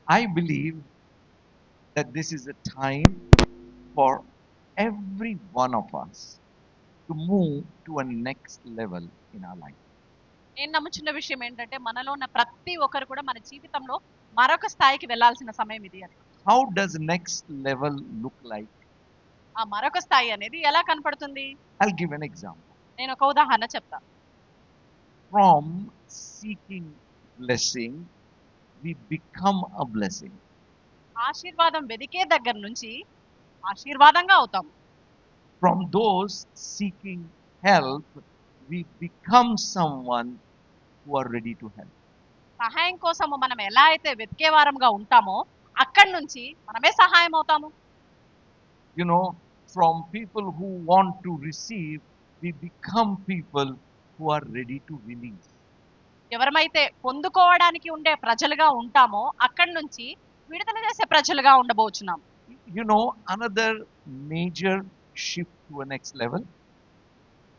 I believe that this is a time for every one of us to move to a next level in our life. నేను నమ్ముచున్న విషయం ఏంటంటే మనలో ఉన్న ప్రతి ఒక్కరు కూడా మన జీవితంలో మరొక స్థాయికి వెళ్ళాల్సిన సమయం ఇది అని. How does next level look like? ఆ మరొక స్థాయి అనేది ఎలా కనపడుతుంది? I'll give an example. నేను ఒక ఉదాహరణ చెప్తా. From seeking blessing, we become a blessing. ఆశీర్వాదం వెదికే దగ్గర నుంచి ఆశీర్వాదంగా అవుతాం. From those seeking help, we become someone who are ready to help. సహాయం కోసం మనం ఎలా అయితే వెతికే వారంగా ఉంటామో అక్కడి నుంచి మనమే సహాయం అవుతాము. You know, from people who want to receive, we become people who are ready to release. ఎవరమైతే పొందుకోవడానికి ఉండే ప్రజలుగా ఉంటామో అక్కడి నుంచి విడుదల చేసే ప్రజలుగా ఉండబోచున్నాం. You know, another major shift to a next level.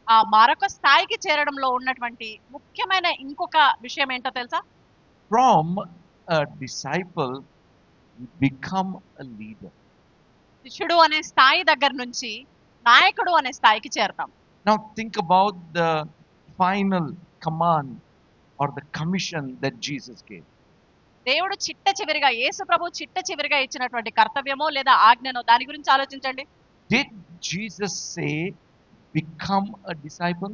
ఆ మరొక స్థాయికి చేరడంలో ఉన్నటువంటి ముఖ్యమైన ఇంకొక విషయం ఏంటో తెలుసా? From a disciple, we become a leader. శిష్యుడు అనే స్థాయి దగ్గర నుంచి నాయకుడు అనే స్థాయికి చేరతాం. Now think about the final command or the commission that Jesus gave. దేవుడు చిట్ట చివరిగా యేసు ప్రభు చిట్ట చివరిగా ఇచ్చినటువంటి కర్తవ్యమో లేదా ఆజ్ఞనో దాని గురించి ఆలోచించండి. Did Jesus say, become a disciple?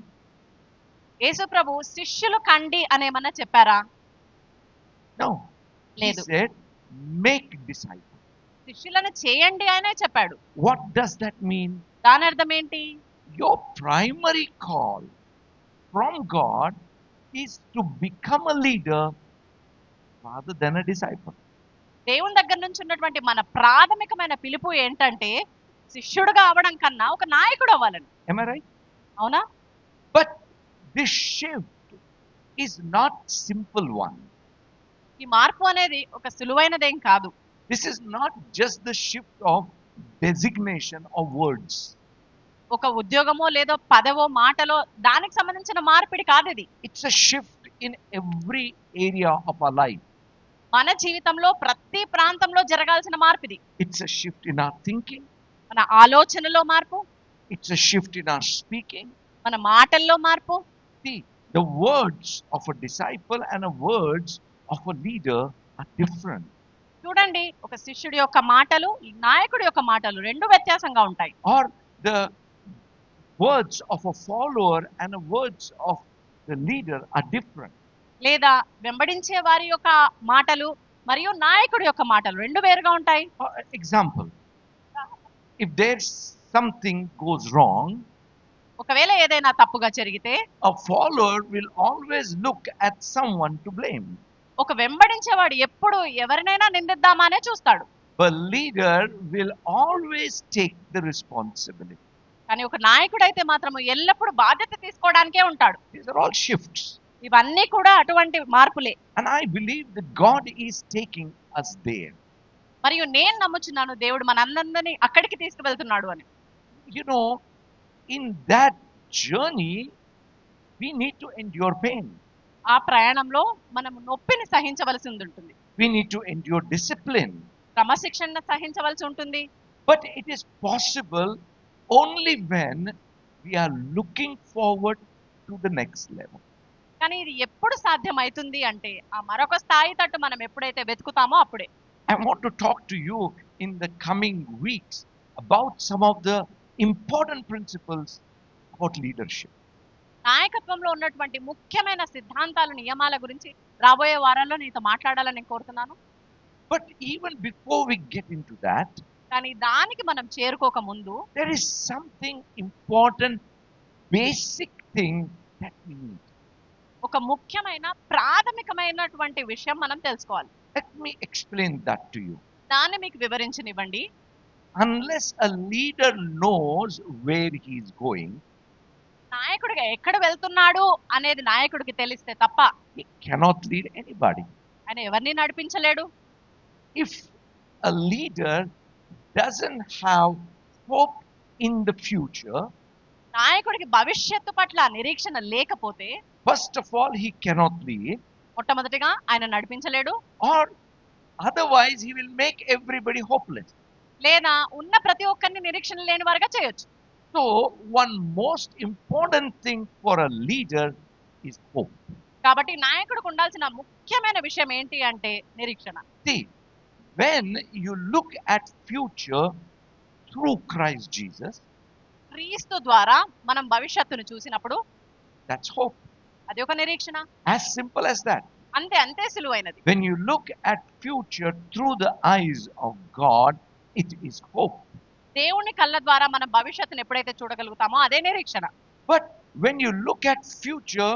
యేసు ప్రభు శిష్యులు కండి అనేమన్నా చెప్పారా? No. He లేదు. said, make disciples. శిష్యులను చేయండి అనే చెప్పాడు. What does that mean? దాని అర్థం ఏంటి? Your primary call from God is to become a leader rather than a disciple. దేవుని దగ్గర నుంచి ఉన్నటువంటి మన ప్రాథమికమైన పిలుపు ఏంటంటే శిష్యుడుగా అవడం కన్నా ఒక నాయకుడు అవ్వాలని. Am I right? అవునా? But this shift is not simple one. ఈ మార్పు అనేది ఒక సులువైనదేం కాదు. This is not just the shift of designation of words. ఒక ఉద్యోగమో లేదో పదవో మాటలో దానికి సంబంధించిన మార్పిడి కాదు ఇది. It's a shift in every area of our life. మన జీవితంలో ప్రతి ప్రాంతంలో జరగాల్సిన మార్పిది. It's a shift in our thinking. మన ఆలోచనలో మార్పు, It's a shift in our speaking. మన మాటల్లో మార్పు. See, the words of a disciple and the words of a leader are different. చూడండి, ఒక శిష్యుడి యొక్క మాటలు నాయకుడి యొక్క మాటలు రెండు వ్యత్యాసంగా ఉంటాయి. Or the words of a follower and the words of the leader are different. లేదా వెంబడించే వారి యొక్క మాటలు మరియు నాయకుడి యొక్క మాటలు రెండు వేరుగా ఉంటాయి. Example, if there's something goes wrong, ఒకవేళ ఏదైనా తప్పుగా జరిగితే a follower will always look at someone to blame. ఒక వెంబడించేవాడు ఎప్పుడు ఎవరినైనా నిందిద్దామానే చూస్తాడు. But leader will always take the responsibility. కానీ ఒక నాయకుడు అయితే మాత్రం ఎల్లప్పుడూ బాధ్యత తీసుకోవడానికే ఉంటాడు. These are all shifts. ఇవన్నీ కూడా అటువంటి మార్పులే. And I believe that God is taking us there. మరియు నేను నమ్ముచున్నాను దేవుడు మనందరినీ అక్కడికి తీసుకువెళ్తున్నాడు అని. You know, in that journey, we need to endure pain. ఆ ప్రయాణంలో మనం నొప్పిని సహించవలసి ఉంటుంది. We need to endure discipline. క్రమశిక్షణ సహించవలసి ఉంటుంది. But it is possible only when we are looking forward to the next level. కానీ ఇది ఎప్పుడు సాధ్యమవుతుంది అంటే ఆ మరొక స్థాయి తట్టు మనం ఎప్పుడైతే వెతుకుతామో అప్పుడే. I want to talk to you in the coming weeks about some of the important principles about leadership. నాయకత్వంలో ఉన్నటువంటి ముఖ్యమైన సిద్ధాంతాలు నియమాల గురించి రాబోయే వారాల్లో నీతో మాట్లాడాలని నేను కోరుతున్నాను. But even before we get into that, కానీ దానికి మనం చేరుకోక ముందు there is something important, basic thing that we need. ఒక ముఖ్యమైన ప్రాథమికమైనటువంటి విషయం మనం తెలుసుకోవాలి. Let me explain that to you. దాన్ని మీకు వివరించనివ్వండి. Unless a leader knows where he is going, నాయకుడిగా ఎక్కడ వెళ్తున్నాడు అనేది నాయకుడికి తెలిస్తే తప్ప he cannot lead anybody. ఆయన ఎవరిని నడిపించలేడు. If a leader doesn't have hope in the future, నాయకుడికి భవిష్యత్తు పట్ల నిరీక్షణ లేకపోతే first of all, he cannot lead, మొట్టమొదటిగా ఆయన నడిపించలేడు. or Otherwise, he will make everybody hopeless. లేదా ఉన్న ప్రతి ఒక్కరిని నిరీక్షణ లేని వారుగా చేయొచ్చు. So, one most important thing for a leader is hope. కాబట్టి నాయకుడికి ఉండాల్సిన ముఖ్యమైన విషయం ఏంటి అంటే నిరీక్షణ. See, when you look at future through Christ Jesus, క్రీస్తు ద్వారా మనం భవిష్యత్తును చూసినప్పుడు that's hope. అది ఒక నిరీక్షణ. As simple as that. అంతే సులువైనది. When you look at future through the eyes of God, it is hope. దేవుని కళ్ళ ద్వారా మనం భవిష్యత్తును ఎప్పుడైతే చూడగలుగుతామో అదే నిరీక్షణ. But when you look at future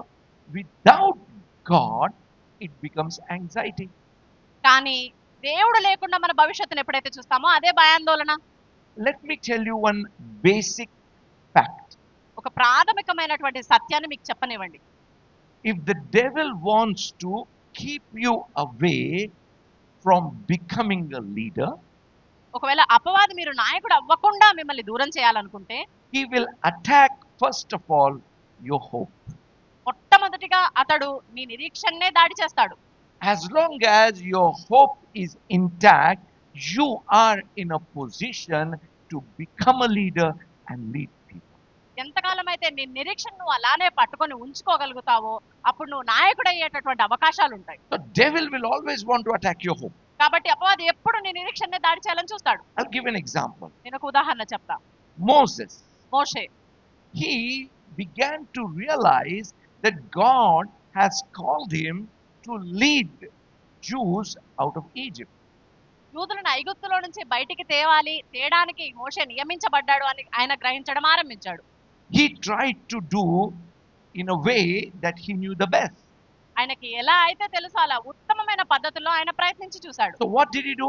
without God, it becomes anxiety. కానీ దేవుడు లేకుండా మన భవిష్యత్తును ఎప్పుడైతే చూస్తామో అదే భయాందోళన. Let me tell you one basic fact. ఒక ప్రాథమికమైనటువంటి సత్యాన్ని మీకు చెప్పనివ్వండి. If the devil wants to keep you away from becoming a leader, ఒకవేళ అపవాది మీరు నాయకుడు అవ్వకుండా మిమ్మల్ని దూరం చేయాలనుకుంటే he will attack first of all your hope. మొట్టమొదటిగా అతడు నీ నిరీక్షణనే దాడి చేస్తాడు. As long as your hope is intact, you are in a position to become a leader and lead people. ఎంతకాలం అయితే నీ నిరీక్షణ నువ్వు అలానే పట్టుకొని ఉంచుకోగలుగుతావో అప్పుడు నువ్వు నాయకుడు అయ్యేటటువంటి అవకాశాలు ఉంటాయి. The devil will always want to attack your hope. కాబట్టి అపవాది ఎప్పుడు నీ నిరీక్షణనే దాడి చేయాలని చూస్తాడు. I'll give an example. నేను ఒక ఉదాహరణ చెప్తా. Moses, Moshe he began to realize that God has called him to lead Jews out of Egypt. యూదులను ఐగుప్తులో నుంచి బయటికి తేడానికి మోషే నియమించబడ్డాడు అని ఆయన గ్రహించడం ఆరంభించాడు. He tried to do in a way that he knew the best. ఆయనకి ఎలా అయితే తెలుసో అలా ఉత్తమమైన పద్ధతిలో ఆయన ప్రయత్నించి చూశాడు. So what did he do?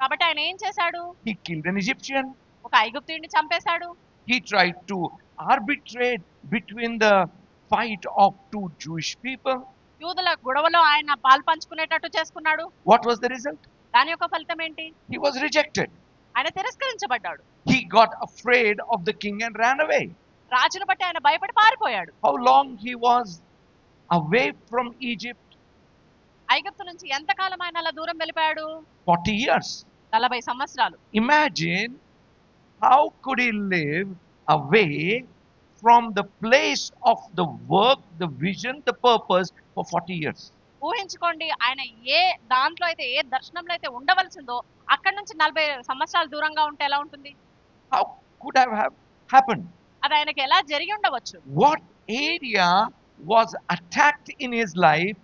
కాబట్టి ఆయన ఏం చేశాడు? He killed an Egyptian. ఒక ఐగుప్తీయుడిని చంపేశాడు. He tried to arbitrate between the fight of two Jewish people. యూదుల గొడవలో ఆయన పాల్పంచుకునేటట్టు చేసుకున్నాడు. What was the result? దాని యొక్క ఫలితం ఏంటి? He was rejected. ఆయన తిరస్కరించబడ్డాడు. He got afraid of the king and ran away. రాజును బట్టి ఆయన భయపడి పారిపోయాడు. How long he was away from Egypt? ఐగుప్తు నుంచి ఎంతకాలం ఆయన అలా దూరం వెళ్ళిపోయాడు? 40 years. 40 సంవత్సరాలు. Imagine how could he live away from the place of the work, the vision, the purpose for 40 years. ఊహించుకోండి, ఆయన ఏ దాంట్లో అయితే ఏ దర్శనంలో అయితే ఉండవలసిందో అక్కడి నుంచి 40 సంవత్సరాలు దూరంగా ఉంటే ఎలా ఉంటుంది? How could have happened? అది ఆయనకి ఎలా జరిగి ఉండవచ్చు? What area was attacked in his life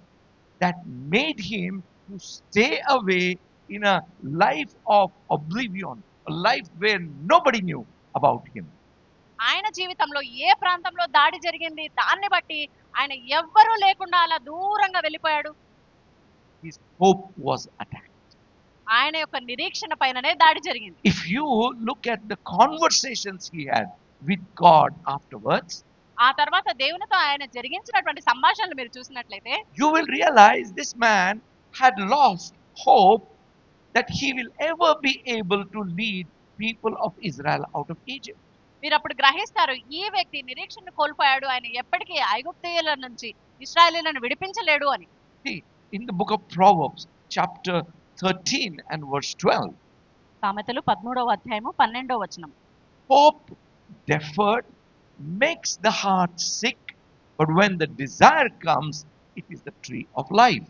that made him to stay away in a life of oblivion, a life where nobody knew about him? ఆయన జీవితంలో ఏ ప్రాంతంలో దాడి జరిగింది, దాన్ని బట్టి ఆయన ఎవ్వరూ లేకుండా అలా దూరంగా వెళ్ళిపోయాడు? His hope was attacked. ఆయన యొక్క నిరీక్షణ పైననే దాడి జరిగింది. If you look at the conversations he had with God afterwards, ఆ తర్వాత దేవునితో ఆయన జరిగించినటువంటి సంభాషణలు మీరు చూసినట్లయితే you will realize this man had lost hope that he will ever be able to lead people of Israel out of Egypt. మీరు అప్పుడు గ్రహిస్తారు, ఈ వ్యక్తి నిరీక్షణ కోల్పోయాడు, ఆయన ఎప్పటికీ ఐగుప్తీయుల నుంచి ఇశ్రాయేలీయులను విడిపించలేడు అని. See, in the book of Proverbs, chapter 13 and verse 12, సామెతలు 13వ అధ్యాయము 12వ వచనం. hope deferred makes the heart sick, but when the desire comes, it is the tree of life.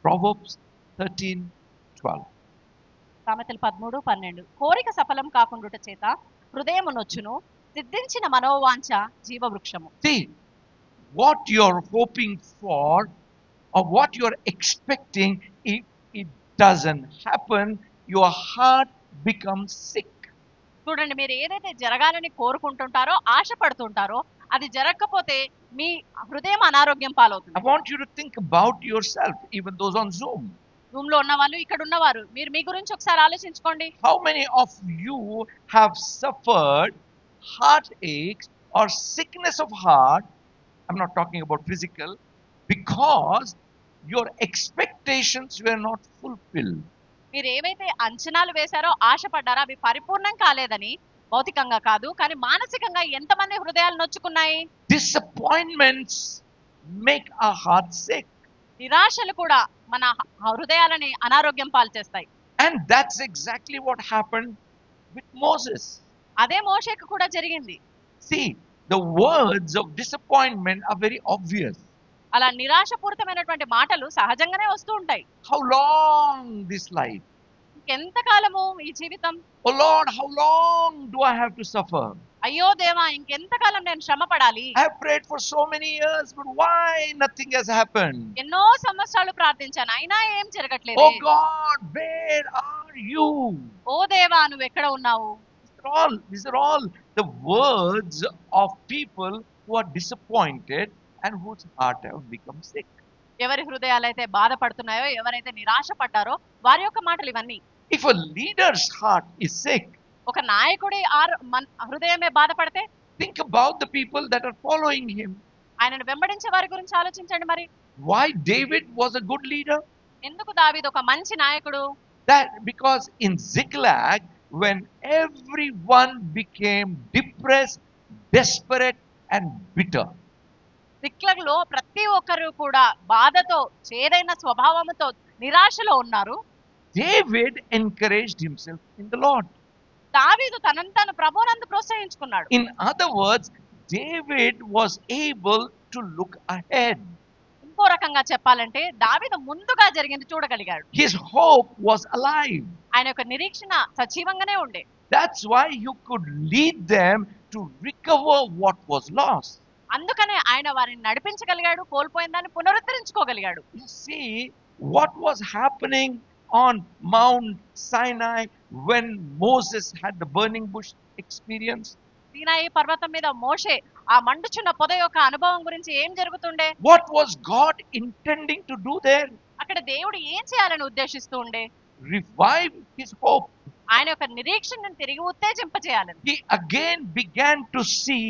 Proverbs 13:12. సామెతలు 13:12. కోరిక సఫలం కాకుండుట చేత హృదయము నొచ్చును, సిద్ధించిన మనోవాంఛ జీవవృక్షము. See, what you're hoping for or what you're expecting, if it doesn't happen, your heart becomes sick. చూడండి, మీరు ఏదైతే జరగాలని కోరుకుంటుంటారో ఆశపడుతుంటారో అది జరగకపోతే మీ హృదయం అనారోగ్యం పాలవుతుంది. I want you to think about yourself, even those on Zoom. Room లో ఉన్న వాళ్ళు, ఇక్కడ ఉన్నవారు, మీరు మీ గురించి ఒకసారి ఆలోచించుకోండి. How many of you have suffered heartaches or sickness of heart? I'm not talking about physical, because your expectations were not fulfilled. మీరు ఏవైతే అంచనాలు వేశారో ఆశపడ్డారో అవి పరిపూర్ణం కాలేదని, భౌతికంగా కాదు కానీ మానసికంగా ఎంతమంది హృదయాలు నొచ్చుకున్నాయి? Disappointments make our hearts sick. నిరాశలు కూడా మన హృదయాలని అనారోగ్యం పాలు చేస్తాయి. And that's exactly what happened with Moses. అదే మోషేకు కూడా జరిగింది. See, the words of disappointment are very obvious. అలా నిరాశపూరితమైనటువంటి మాటలు సహజంగానే వస్తూ ఉంటాయి. How long this life? ఇంకెంతకాలము ఈ జీవితం? Oh Lord, how long do I have to suffer? అయ్యో దేవా, ఇంకెంతకాలం నేను శ్రమ పడాలి? I have prayed for so many years, but why nothing has happened? ఎన్నో సంవత్సరాలు ప్రార్థించాను, అయినా ఏం జరగట్లేదు. Oh God, where are you? ఓ దేవా, నువ్వు ఎక్కడ ఉన్నావు? These are all the words of people who are disappointed and whose heart have become sick. ఎవరి హృదయాలైతే బాధపడుతున్నాయో, ఎవరైతే నిరాశ పడ్డారో వారి యొక్క మాటలు ఇవన్నీ. If a leader's heart is sick, ఒక నాయకుడి హృదయమే బాధపడితే, think about the people that are following him. ఆయనను వెంబడించే వారి గురించి ఆలోచించండి. మరి Why David was a good leader? ఎందుకు దావీదు ఒక మంచి నాయకుడు? That because in Ziklag, when everyone became depressed, desperate and bitter, సిక్లగ్లో ప్రతి ఒక్కరు కూడా బాధతో, చేదైన స్వభావంతో, నిరాశలో ఉన్నారు. David encouraged himself in the Lord. దావీదు తనను తాను ప్రభువునందు ప్రోత్సహించుకున్నాడు. In other words, David was able to look ahead. ఇంకో రకంగా చెప్పాలంటే దావీదు ముందుగా జరిగింది చూడగలిగాడు. His hope was alive. ఆయన యొక్క నిరీక్షణ సజీవంగానే ఉండే. That's why you could lead them to recover what was lost. అందుకనే ఆయన వారిని నడిపించగలిగాడు, కోల్పోయిన దాన్ని పునరుద్ధరించుకోగలిగాడు. You see what was happening on Mount Sinai when Moses had the burning bush experience? సీనాయి పర్వతం మీద మోషే ఆ మండుచున్న పొద యొక్క అనుభవం గురించి ఏం జరుగుతుండే? What was God intending to do there? అక్కడ దేవుడు ఏం చేయాలని ఉద్దేశిస్తూ ఉండే? Revive his hope. ఆయన యొక్క నిరీక్షణను తిరిగి ఉత్తేజింపజేయాలని. He again began to see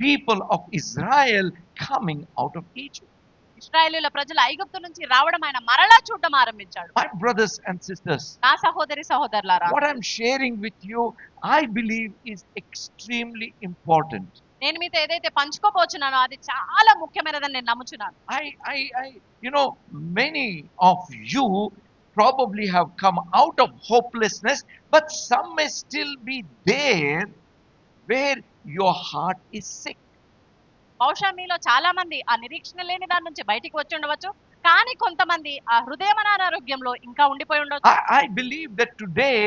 people of Israel coming out of Egypt. ఇశ్రాయేలీయుల ప్రజలు ఐగుప్తు నుంచి రావడం ఆయన మరలా చూడడం ఆరంభించాడు. My brothers and sisters, నా సహోదరి సహోదరులారా, what I'm sharing with you, I believe is extremely important. నేను మీతో ఏదైతే పంచుకోబోచున్నానో అది చాలా ముఖ్యమైనదని నేను నమ్ముచున్నాను. Many of you probably have come out of hopelessness, but some may still be there where your heart is sick. బహుశా మీలో చాలా మంది ఆ నిరీక్షణ లేని దాని నుంచి బయటికి వచ్చి ఉండవచ్చు, కానీ కొంతమంది ఆ హృదయం అనారోగ్యంలో ఇంకా ఉండిపోయి ఉండవచ్చు. I believe that today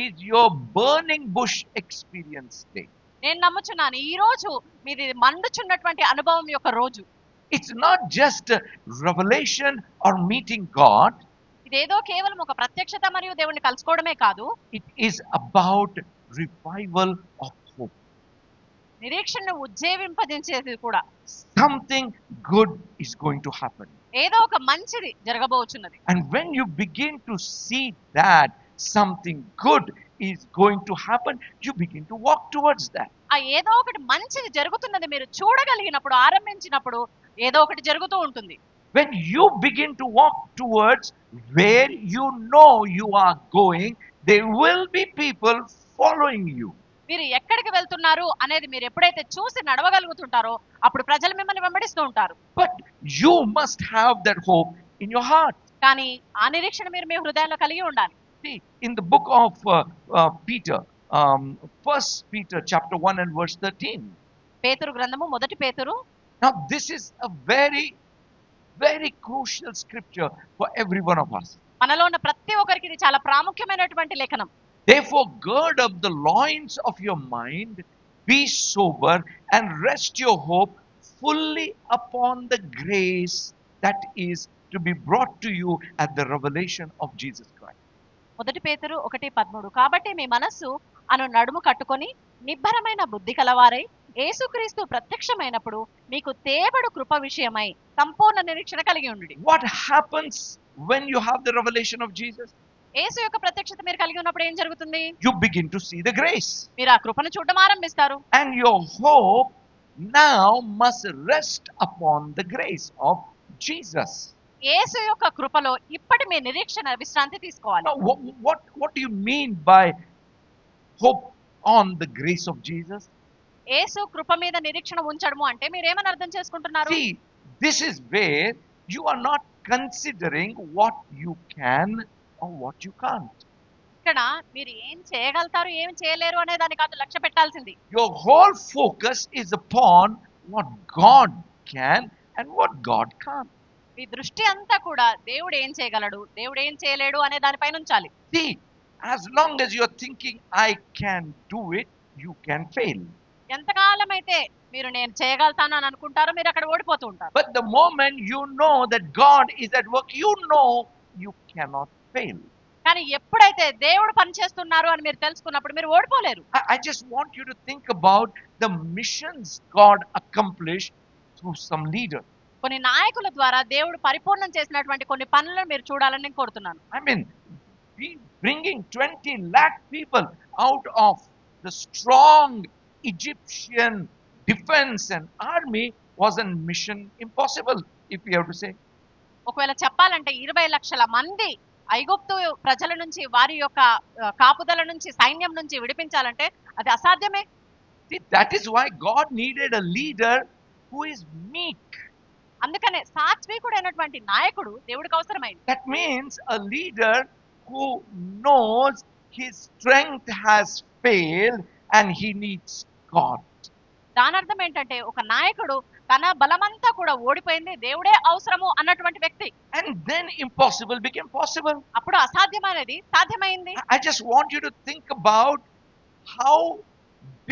is your burning bush experience day. నేను నమ్ముచున్నాను ఈ రోజు మీది మండుచున్నటువంటి అనుభవం యొక్క రోజు. It's not just a revelation or meeting God. ఇదేదో కేవలం ఒక ప్రత్యక్షత మరియు దేవుణ్ణి కలుసుకోవడమే కాదు. It is about revival of hope. నిరీక్షణను ఉజ్జీవింపజేసేది కూడా. Something good is going to happen. ఏదో ఒక మంచిది జరగబోచున్నది. And when you begin to see that something good is going to happen, you begin to walk towards that. ఆ ఏదో ఒకటి మంచిది జరుగుతున్నది మీరు చూడగలిగినప్పుడు, ఆరంభించినప్పుడు ఏదో ఒకటి జరుగుతూ ఉంటుంది. When you begin to walk towards where you know you are going, there will be people following you. మీరు ఎక్కడికి వెళ్తున్నారు అనేది మీరు ఎప్పుడైతే చూసి నడవగలుగుతుంటారో అప్పుడు ప్రజలు మిమ్మల్ని వెంబడిస్తూ ఉంటారు. But you must have that hope in your heart. కానీ ఆ నిరీక్షణ మీరు మీ హృదయంలో కలిగి ఉండాలి. See, in the book of Peter, 1 Peter chapter 1 and verse 13. పేతురు గ్రంథము మొదటి పేతురు. Now this is a very, very crucial scripture for every one of us. మనలో ఉన్న ప్రతి ఒక్కరికి ఇది చాలా ప్రాముఖ్యమైనటువంటి లేఖనం. Therefore, gird up the loins of your mind, be sober, and rest your hope fully upon the grace that is to be brought to you at the revelation of Jesus Christ. మొదటి పేతురు 1:13. కాబట్టి మీ మనస్సు అను నడుము కట్టుకొని నిబ్బరమైన బుద్ధి కలవారై యేసుక్రీస్తు ప్రత్యక్షమైనప్పుడు మీకు తేబడు కృప విషయమై సంపూర్ణ నిరీక్షణ కలిగి ఉండుడి. What happens when you have the revelation of Jesus? యేసు యొక్క ప్రత్యక్షత మీరు కలిగి ఉన్నప్పుడు ఏం జరుగుతుంది? You begin to see the grace. మీరు ఆ కృపను చూడడం ఆరంభిస్తారు. And your hope now must rest upon the grace of Jesus. యేసు యొక్క కృపలో ఇప్పటి మీ నిరీక్షణ విశ్రాంతి తీసుకోవాలి. Now, what do you mean by hope on the grace of Jesus? యేసు కృప మీద నిరీక్షణ ఉంచడము అంటే మీరు ఏమని అర్థం చేసుకుంటున్నారు? See, this is where you are not considering what you can or what you can't. ఇక్కడ మీరు ఏం చేయగలుగుతారు ఏం చేయలేరు అనే దాని కాదు లక్ష్య పెట్టాల్సింది. Your whole focus is upon what God can and what God can't. మీ దృష్టి అంతా కూడా దేవుడు ఏం చేయగలడు దేవుడు ఏం చేయలేడు అనే దానిపైన ఉంచాలి. See, as long as you're thinking I can do it, you can fail. ఎంతకాలం అయితే మీరు నేను చేయగలుగుతాను అని అనుకుంటారో మీరు అక్కడ ఓడిపోతూ ఉంటారు. But the moment you know that God is at work, you know you cannot fail. కానీ ఎప్పుడైతే దేవుడు పని చేస్తున్నారు అని మీరు తెలుసుకున్నప్పుడు మీరు ఓడిపోలేరు. I just want you to think about the missions God accomplished through some leader. కొన్ని నాయకుల ద్వారా దేవుడు పరిపూర్ణం చేసినటువంటి కొన్ని పనులను మీరు చూడాలని నేను కోరుతున్నాను. I mean, bringing 20 lakh people out of the strong Egyptian defense and army was a mission impossible, if we have to say. ఒకవేళ చెప్పాలంటే 20 లక్షల మంది ఐగుప్తు ప్రజల నుంచి వారి యొక్క కాపుదల నుంచి సైన్యం నుంచి విడిపించాలంటే అది అసాధ్యమే. See, that is why God needed a leader who is meek. అందుకనే సాత్వికుడైనటువంటి నాయకుడు దేవుడికి అవసరమైంది. That means a leader who knows his strength has failed and he needs God. దాని అర్థం ఏంటంటే ఒక నాయకుడు తన బలమంతా కూడా ఓడిపోయింది దేవుడే అవసరము అన్నటువంటి వ్యక్తి. And then impossible became possible. అప్పుడు అసాధ్యమైనది సాధ్యమైంది. I just want you to think about how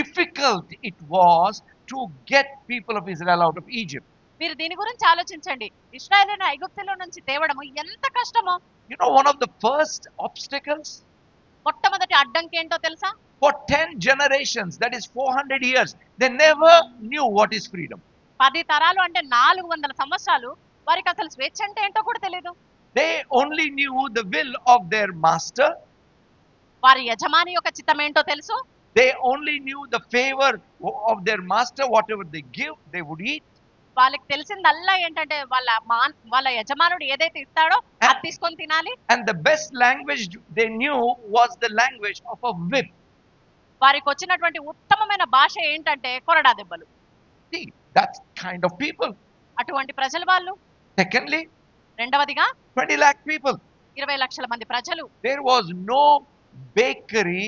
difficult it was to get people of Israel out of Egypt. మీరు దీని గురించి ఆలోచించండి. ఇశ్రాయేలును ఐగుప్తులో నుంచి తేవడము ఎంత కష్టమో. You know, one of the first obstacles మొట్టమొదటి అడ్డంకి ఏంటో తెలుసా? for 10 generations, that is 400 years, they never knew what is freedom. 10 తరాలు అంటే 400 సంవత్సరాలు వారికి అసలు స్వేచ్ఛ అంటే ఏంటో కూడా తెలియదు. They only knew the will of their master. వారి యజమాని యొక్క చిత్తం ఏంటో తెలుసు. They only knew the favor of their master. Whatever they give, they would eat. వాళ్ళకి తెలిసిందల్లా ఏంటంటే వాళ్ళ యజమానుడు ఏదైతే ఇస్తాడో అది తీసుకొని తినాలి. And the best language they knew was the language of a whip. వారికి వచ్చినటువంటి ఉత్తమమైన భాష ఏంటంటే కొరడా దెబ్బలు. See, that kind of people. అటువంటి ప్రజలు వాళ్ళు. Secondly, రెండవదిగా 20 lakh people. 20 లక్షల మంది ప్రజలు. There was no bakery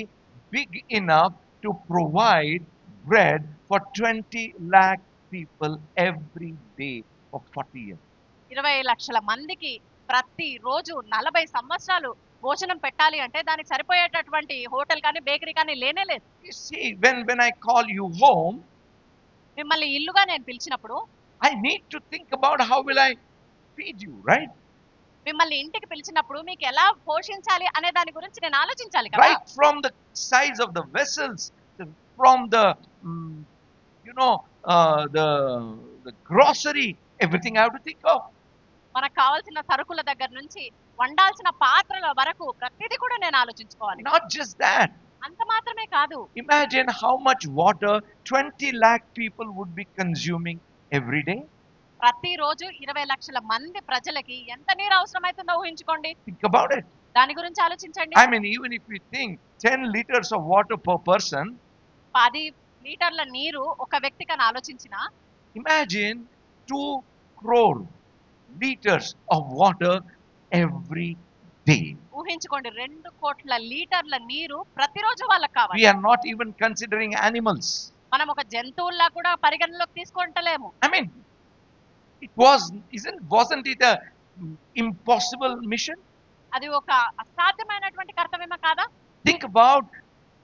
big enough to provide bread for 20 lakh people every day for 40 years. 20 లక్షల మందికి ప్రతి రోజు 40 సంవత్సరాలు భోజనం పెట్టాలి అంటే దానికి సరిపోయేటటువంటి హోటల్ కానీ బేకరీ కానీ లేనే లేదు. You see, when I call you home, మిమ్మల్ని ఇల్లుగా నేను పిలిచినప్పుడు I need to think about how will I feed you, right? మిమ్మల్ని ఇంటికి పిలిచినప్పుడు మీకు ఎలా పోషించాలి అనే దాని గురించి నేను ఆలోచించాలి కదా. Right from the size of the vessels, from the the grocery, everything I have to think of. మనకు కావాల్సిన సరుకుల దగ్గర నుంచి వండాల్సిన పాత్రల వరకు ప్రతిదీ కూడా నేను ఆలోచించుకోవాలి. Not just that. అంత మాత్రమే కాదు. Imagine how much water 20 lakh people would be consuming every day. ప్రతి రోజు 20 లక్షల మంది ప్రజలకి ఎంత నీరు అవసరమైతుందో ఊహించుకోండి. Think about it. దాని గురించి ఆలోచించండి. I mean, even if we think 10 liters of water per person, 10 లీటర్ల నీరు ఒక వ్యక్తికి ఆలోచించినా, imagine 2 crore liters of water every day. ఊహించుకోండి 2 కోట్ల లీటర్ల నీరు ప్రతిరోజు వాళ్ళకి కావాలి. We are not even considering animals. మనం ఒక జంతువుల్లా కూడా పరిగణలోకి తీసుకుంటలేము. I mean, wasn't it a impossible mission? అది ఒక అసాధ్యమైనటువంటి కర్తవ్యమే కాదా? Think about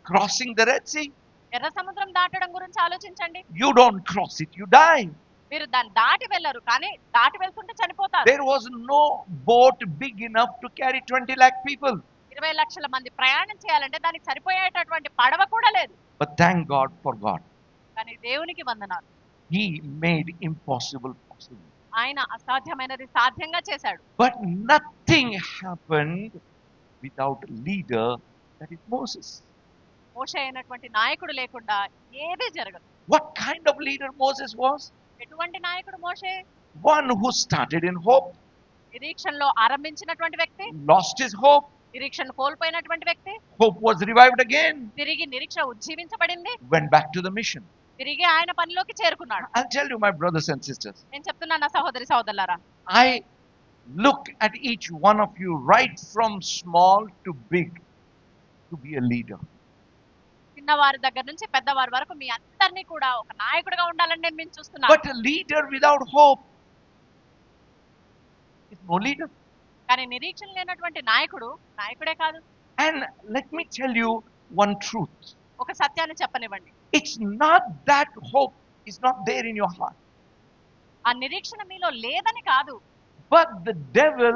crossing the Red Sea. ఎర్ర సముద్రం దాటడం గురించి ఆలోచించండి. You don't cross it, you die. మీరు దాన్ని దాటి వెళ్ళరు, కానీ దాటి వెళ్తుంటే చనిపోతారు. There was no boat big enough to carry 20 lakh people. 20 లక్షల మంది ప్రయాణం చేయాలంటే దానికి సరిపోయేటటువంటి పడవ కూడా లేదు. But thank God for God. కానీ దేవునికి వందనాలు. He made impossible possible. ఆయన అసాధ్యమైనది సాధ్యంగా చేశాడు. But nothing happened without a leader, that is Moses. మోషే అయినటువంటి నాయకుడు లేకుండా ఏదీ జరగదు. What kind of leader Moses was? ఎటువంటి నాయకుడు మోషే? One who started in hope, నిరీక్షణలో ఆరంభించినటువంటి వ్యక్తి, lost his hope, నిరీక్షణ కోల్పోయినటువంటి వ్యక్తి, hope was revived again, తిరిగి నిరీక్ష ఉజ్జీవించబడింది, went back to the mission. తిరిగి ఆయన పనిలోకి చేరుకున్నాడు. I'll tell you, my brothers and sisters, నేను చెప్తున్నాను నా సహోదరి సహోదరులారా, I look at each one of you right from small to big to be a leader. చిన్నవారి దగ్గర నుంచి పెద్దవారి వరకు మీ అందరినీ కూడా ఒక నాయకుడిగా ఉండాలని నేను మేము చూస్తున్నాను. But a leader without hope is no leader. కానీ నిరీక్షణ లేనటువంటి నాయకుడు నాయకుడే కాదు. And let me tell you one truth. ఒక సత్యాన్ని చెప్పనివ్వండి, It's not that hope is not there in your heart, ఆ నిరీక్షణ మీలో లేదని కాదు, but the devil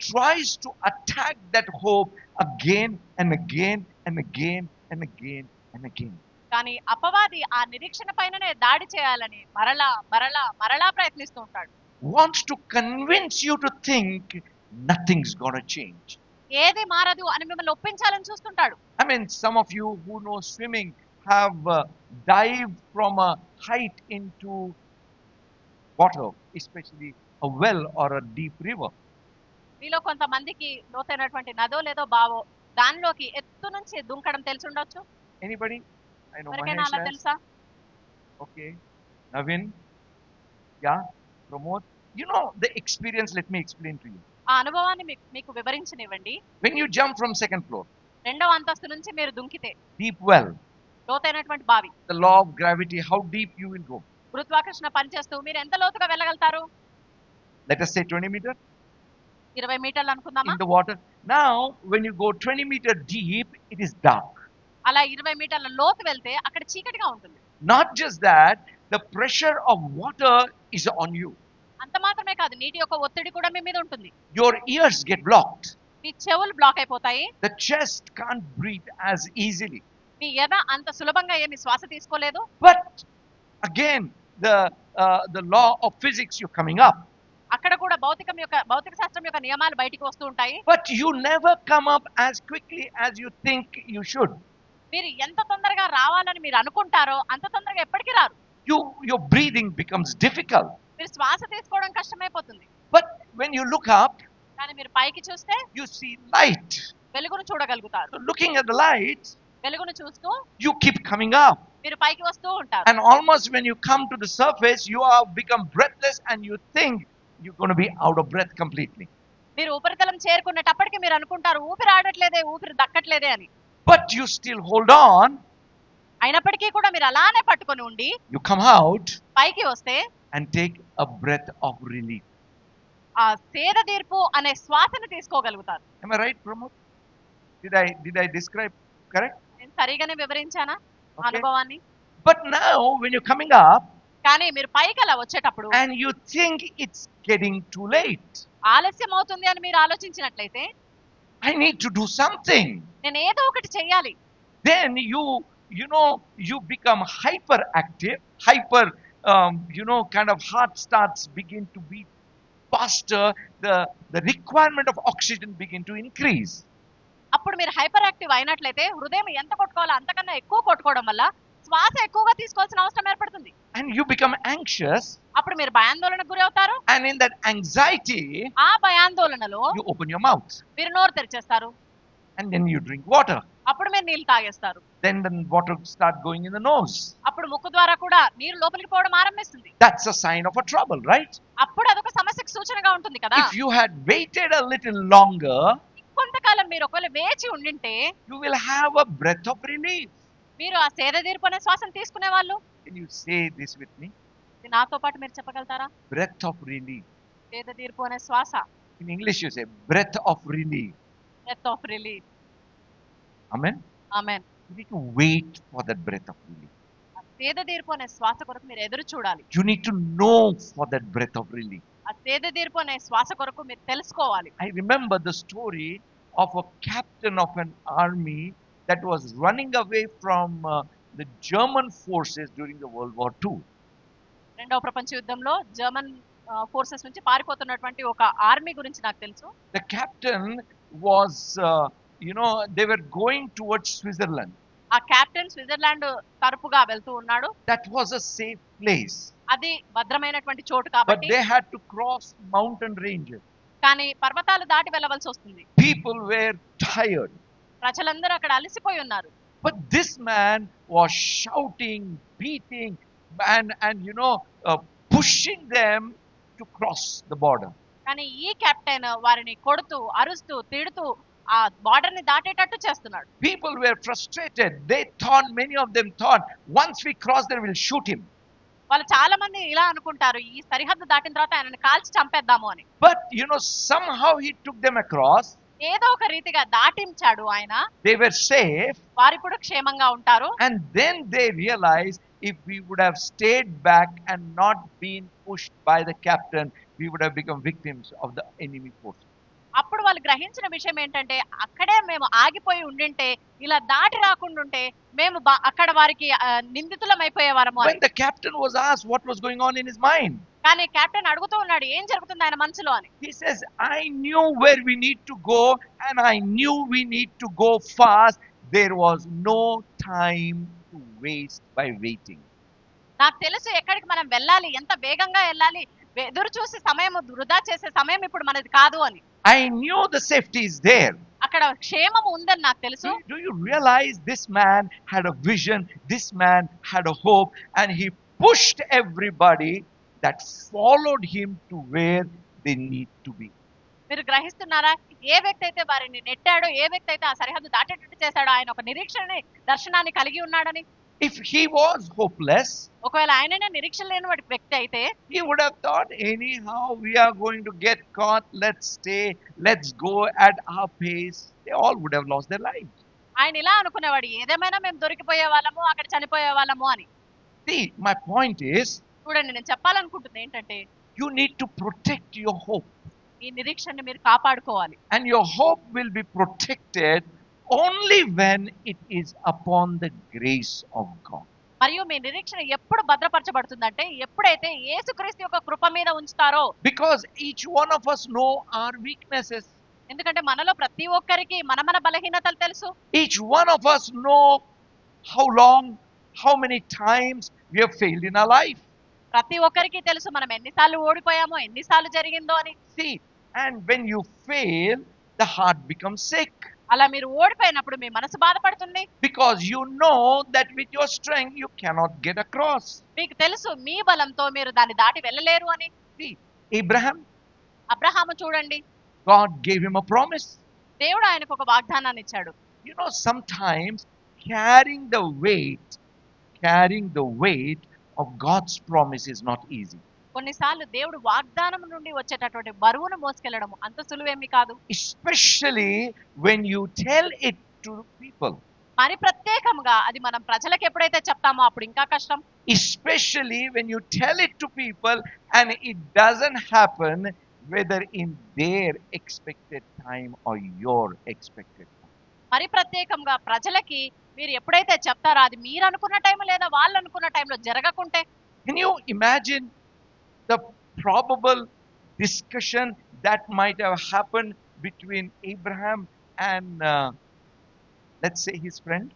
tries to attack that hope again and again and again and again and again. కానీ అపవాది ఆ నిరీక్షణ పైననే దాడి చేయాలని మరలా మరలా మరలా ప్రయత్నిస్తూ ఉంటాడు. Wants to convince you to think nothing's gonna change. ఏది మారదు అని మిమ్మల్ని ఒప్పించాలని చూస్తుంటాడు. I mean, some of you who know swimming have dived from a height into water, especially a well or a deep river. మీలో కొంతమందికి లోతైనటువంటి నదో లేదో బావో దానిలోకి ఎత్తు నుంచి దుంకడం తెలిసి ఉండొచ్చు. Anybody? I know ఎవరికైనా Mahesh అలా has. తెలుసా? Okay. Navin? Yeah? Pramod? You know the experience, let me explain to you. ఆ అనుభవాన్ని మీకు వివరించనివ్వండి. When you jump from second floor, రెండవ అంతస్తు నుంచి మీరు దుంకితే deep well, లోతైనటువంటి బావి, the law of gravity, how deep you will go. గురుత్వాకర్షణ పనిచేస్తూ మీరు ఎంత లోతుగా వెళ్ళగలుగుతారు? Let us say 20 meters 20 మీటర్లు అనుకుందామా? in the water. Now, when you go 20 meter deep, it is dark. అలా 20 మీటర్ల లోతు వెళ్తే అక్కడ చీకటిగా ఉంటుంది. Not just that, the pressure of water is on you. అంత మాత్రమే కాదు, నీటి యొక్క ఒత్తిడి కూడా మీ మీద ఉంటుంది. Your ears get blocked. మీ చెవులు బ్లాక్ అయిపోతాయి. The chest can't breathe as easily. మీ ఎద అంత సులభంగా ఏమి శ్వాస తీసుకోలేదు. But again, the law of physics, you're coming up. అక్కడ కూడా భౌతిక శాస్త్రం యొక్క నియమాలు బయటికి వస్తూ ఉంటాయి. But you never come up as quickly as you think you should. మీరు ఎంత తొందరగా రావాలని మీరు అనుకుంటారో అంత తొందరగా ఎప్పటికీ రారు. Your breathing becomes difficult. మీరు శ్వాస తీసుకోవడం కష్టమైపోతుంది. But when you look up, కానీ మీరు పైకి చూస్తే you see light. వెలుగును చూడగలుగుతారు. So looking at the light, వెలుగును చూస్తూ you keep coming up. మీరు పైకి వస్తూ ఉంటారు. And almost when you come to the surface, you have become breathless and you think you're going to be out of breath completely. మీరు ఉపరితలం చేరుకునేటప్పటికి మీరు అనుకుంటారు ఊపిరి ఆడట్లేదే, ఊపిరి దక్కట్లేదే అని. But you still hold on. అయినప్పటికీ కూడా మీరు అలానే పట్టుకొని ఉండి You come out పైకి వస్తే and take a breath of relief. ఆ సేద తీర్పు అనే శ్వాసను తీసుకోగలుగుతారు. Am I right, Pramod? Did I describe correct? నేను సరిగానే వివరించానా Okay. అనుభవాన్ని? But now when you're coming up కానీ మీరు పైకి అలా వచ్చేటప్పుడు and you think it's getting too late, ఆలస్యం అవుతుంది అని మీరు ఆలోచించినట్లయితే I need to do something. నేను ఏదో ఒకటి చెయ్యాలి. Then you become hyperactive, kind of heart starts begin to beat faster. The requirement of oxygen begin to increase. అప్పుడు మీరు హైపర్ యాక్టివ్ అయినట్లయితే హృదయం ఎంత కొట్టుకోవాలో అంతకన్నా ఎక్కువ కొట్టుకోవడం వల్ల శ్వాస ఎక్కువగా తీసుకోవాల్సిన అవసరం ఏర్పడుతుంది. And you become anxious. అప్పుడు మీరు భయాందోళనకు గురవుతారు. And in that anxiety, ఆ భయాందోళనలో you open your mouth. మీరు నోరు తెరిచేస్తారు. And then you drink water. అప్పుడు మీరు నీళ్ళు తాగేస్తారు. Then the water start going in the nose. అప్పుడు ముక్కు ద్వారా కూడా నీరు లోపలికి పోవడం ఆరంభిస్తుంది. That's a sign of a trouble, right? అప్పుడు అదొక సమస్యకు సూచనగా ఉంటుంది కదా. If you had waited a little longer, కొంతకాలం మీరు ఒకవేళ వేచి ఉండింటే you will have a breath of relief. మీరు ఆ సేద తీర్పు అనే శ్వాసను తీసుకునే వాళ్ళు. Can you say this with me? ఇది నాతో పాటు మీరు చెప్పగలుగుతారా? Breath of relief. సేద తీర్పు అనే శ్వాస. In English you say breath of relief. Death of relief. Amen? Amen. You need to wait for that breath of relief. ఆ సేద తీర్పు అనే శ్వాస కొరకు మీరు ఎదురు చూడాలి. You need to know for that breath of relief. ఆ సేద తీర్పు అనే శ్వాస కొరకు మీరు తెలుసుకోవాలి. I remember the story of a captain of an army that was running away from the German forces during the World War II. రెండవ ప్రపంచ యుద్ధంలో జర్మన్ ఫోర్సెస్ నుంచి పారిపోతున్నటువంటి ఒక ఆర్మీ గురించి నాకు తెలుసు. The captain was, they were going towards Switzerland. ఆ captain Switzerland తరపుగా వెళ్తూ ఉన్నాడు. That was a safe place. అది భద్రమైనటువంటి చోటు But కాబట్టి. they had to cross mountain ranges. కానీ పర్వతాలు దాటి వెళ్ళవలసి వస్తుంది. People were tired. ప్రజలందరూ అక్కడ అలసిపోయి ఉన్నారు. But this man was shouting beating and pushing them to cross the border. కానీ ఈ కెప్టెన్ వారిని కొడుతూ అరుస్తూ తిడుతూ ఆ బార్డర్ ని దాటేటట్టు చేస్తున్నాడు. People were frustrated. They thought, many of them thought, once we cross there, we'll shoot him. వాళ్ళు చాలా మంది ఇలా అనుకుంటారు, ఈ సరిహద్దు దాటిన తర్వాత ఆయనని కాల్చి చంపేద్దాము అని. But somehow he took them across. ఏదో ఒక రీతిగా దాటించాడు ఆయన. They were safe. వారు ఇప్పుడు క్షేమంగా ఉంటారు. And then they realized, if we would have stayed back and not been pushed by the captain, we would have become victims of the enemy force. అప్పుడు వాళ్ళు గ్రహించిన విషయం ఏంటంటే, అక్కడే మేము ఆగిపోయి ఉండింటే, ఇలా దాటి రాకుండా ఉంటే మేము అక్కడ వారికి నిందితులం అయిపోయేవారము. When the captain was asked what was going on in his mind, కానీ కెప్టెన్ అడుగుతూ ఉన్నాడు, ఏం జరుగుతుంది ఆయన మనసులో అని. he says, I knew where we need to go and I knew we need to go fast. There was no time to waste by waiting. నాకు తెలుసు ఎక్కడికి మనం వెళ్ళాలి, ఎంత వేగంగా వెళ్ళాలి, ఎదురు చూసి సమయం వృధా చేసే సమయం ఇప్పుడు మనది కాదు అని. I knew the safety is there. అక్కడ క్షేమం ఉందని నాకు తెలుసు. Do you realize this man had a vision, this man had a hope, and he pushed everybody that followed him to where they need to be. మీరు గ్రహిస్తున్నారా, ఏ వ్యక్తి అయితే వారిని నెట్టాడో, ఏ వ్యక్తి అయితే ఆ సరిహద్దు దాటేటట్టు చేశాడో, ఆయన ఒక నిరీక్షణ దర్శనాన్ని కలిగి ఉన్నాడని. If he was hopeless, ఒకవేళ ఆయననే నిరీక్షణ లేని వ్యక్తి అయితే, he would have thought, anyhow we are going to get caught, let's stay, let's go at our pace. They all would have lost their lives. ఆయన ఇలా అనుకునేవాడు, ఏదేమైనా మేము దొరికిపోయే వాళ్ళము, అక్కడ చనిపోయే వాళ్ళము అని. See, my point is, చూడండి, నేను చెప్పాలనుకుంటుంది ఏంటంటే, you need to protect your hope. ఈ నిరీక్షణని మీరు కాపాడుకోవాలి. And your hope will be protected only when it is upon the grace of God. మరియు మీ నిరీక్షణ ఎప్పుడు భద్రపరచబడుతుందంటే, ఎప్పుడైతే యేసుక్రీస్తు యొక్క కృప మీద ఉంచుతారో. Because each one of us know our weaknesses. ఎందుకంటే మనలో ప్రతి ఒక్కరికి మన బలహీనతలు తెలుసు. Each one of us know how long, how many times we have failed in our life. ప్రతి ఒక్కరికి తెలుసు మనం ఎన్నిసార్లు ఓడిపోయామో, ఎన్నిసార్లు జరిగిందో అని. See, and when you fail, the heart becomes sick. అలా మీరు ఓడిపోయినప్పుడు మీ మనసు బాధపడుతుంది. Because you know that with your strength you cannot get across. మీకు తెలుసు మీ బలంతో మీరు దాన్ని దాటి వెళ్ళలేరు అని. See, అబ్రహాము చూడండి, God gave him a promise. దేవుడు ఆయనకు ఒక వాగ్దానాన్ని ఇచ్చాడు. Sometimes carrying the weight of God's promise is not easy. కొన్నిసార్లు దేవుడు వాగ్దానం నుండి వచ్చేటటువంటి బరువును మోసుకెళ్లడం అంత సులువేమీ కాదు. Especially when you tell it to people. మరి ప్రత్యేకంగా అది మనం ప్రజలకు ఎప్పుడైతే చెప్తామో అప్పుడు ఇంకా కష్టం. Especially when you tell it to people and it doesn't happen whether in their expected time or your expected time. మరి ప్రత్యేకంగా ప్రజలకి మీరు ఎప్పుడైతే చెప్తారో అది మీరు అనుకున్న టైం లేదా వాళ్ళు అనుకున్న టైంలో జరగకుంటే. Can you imagine the probable discussion that might have happened between Abraham and let's say his friend?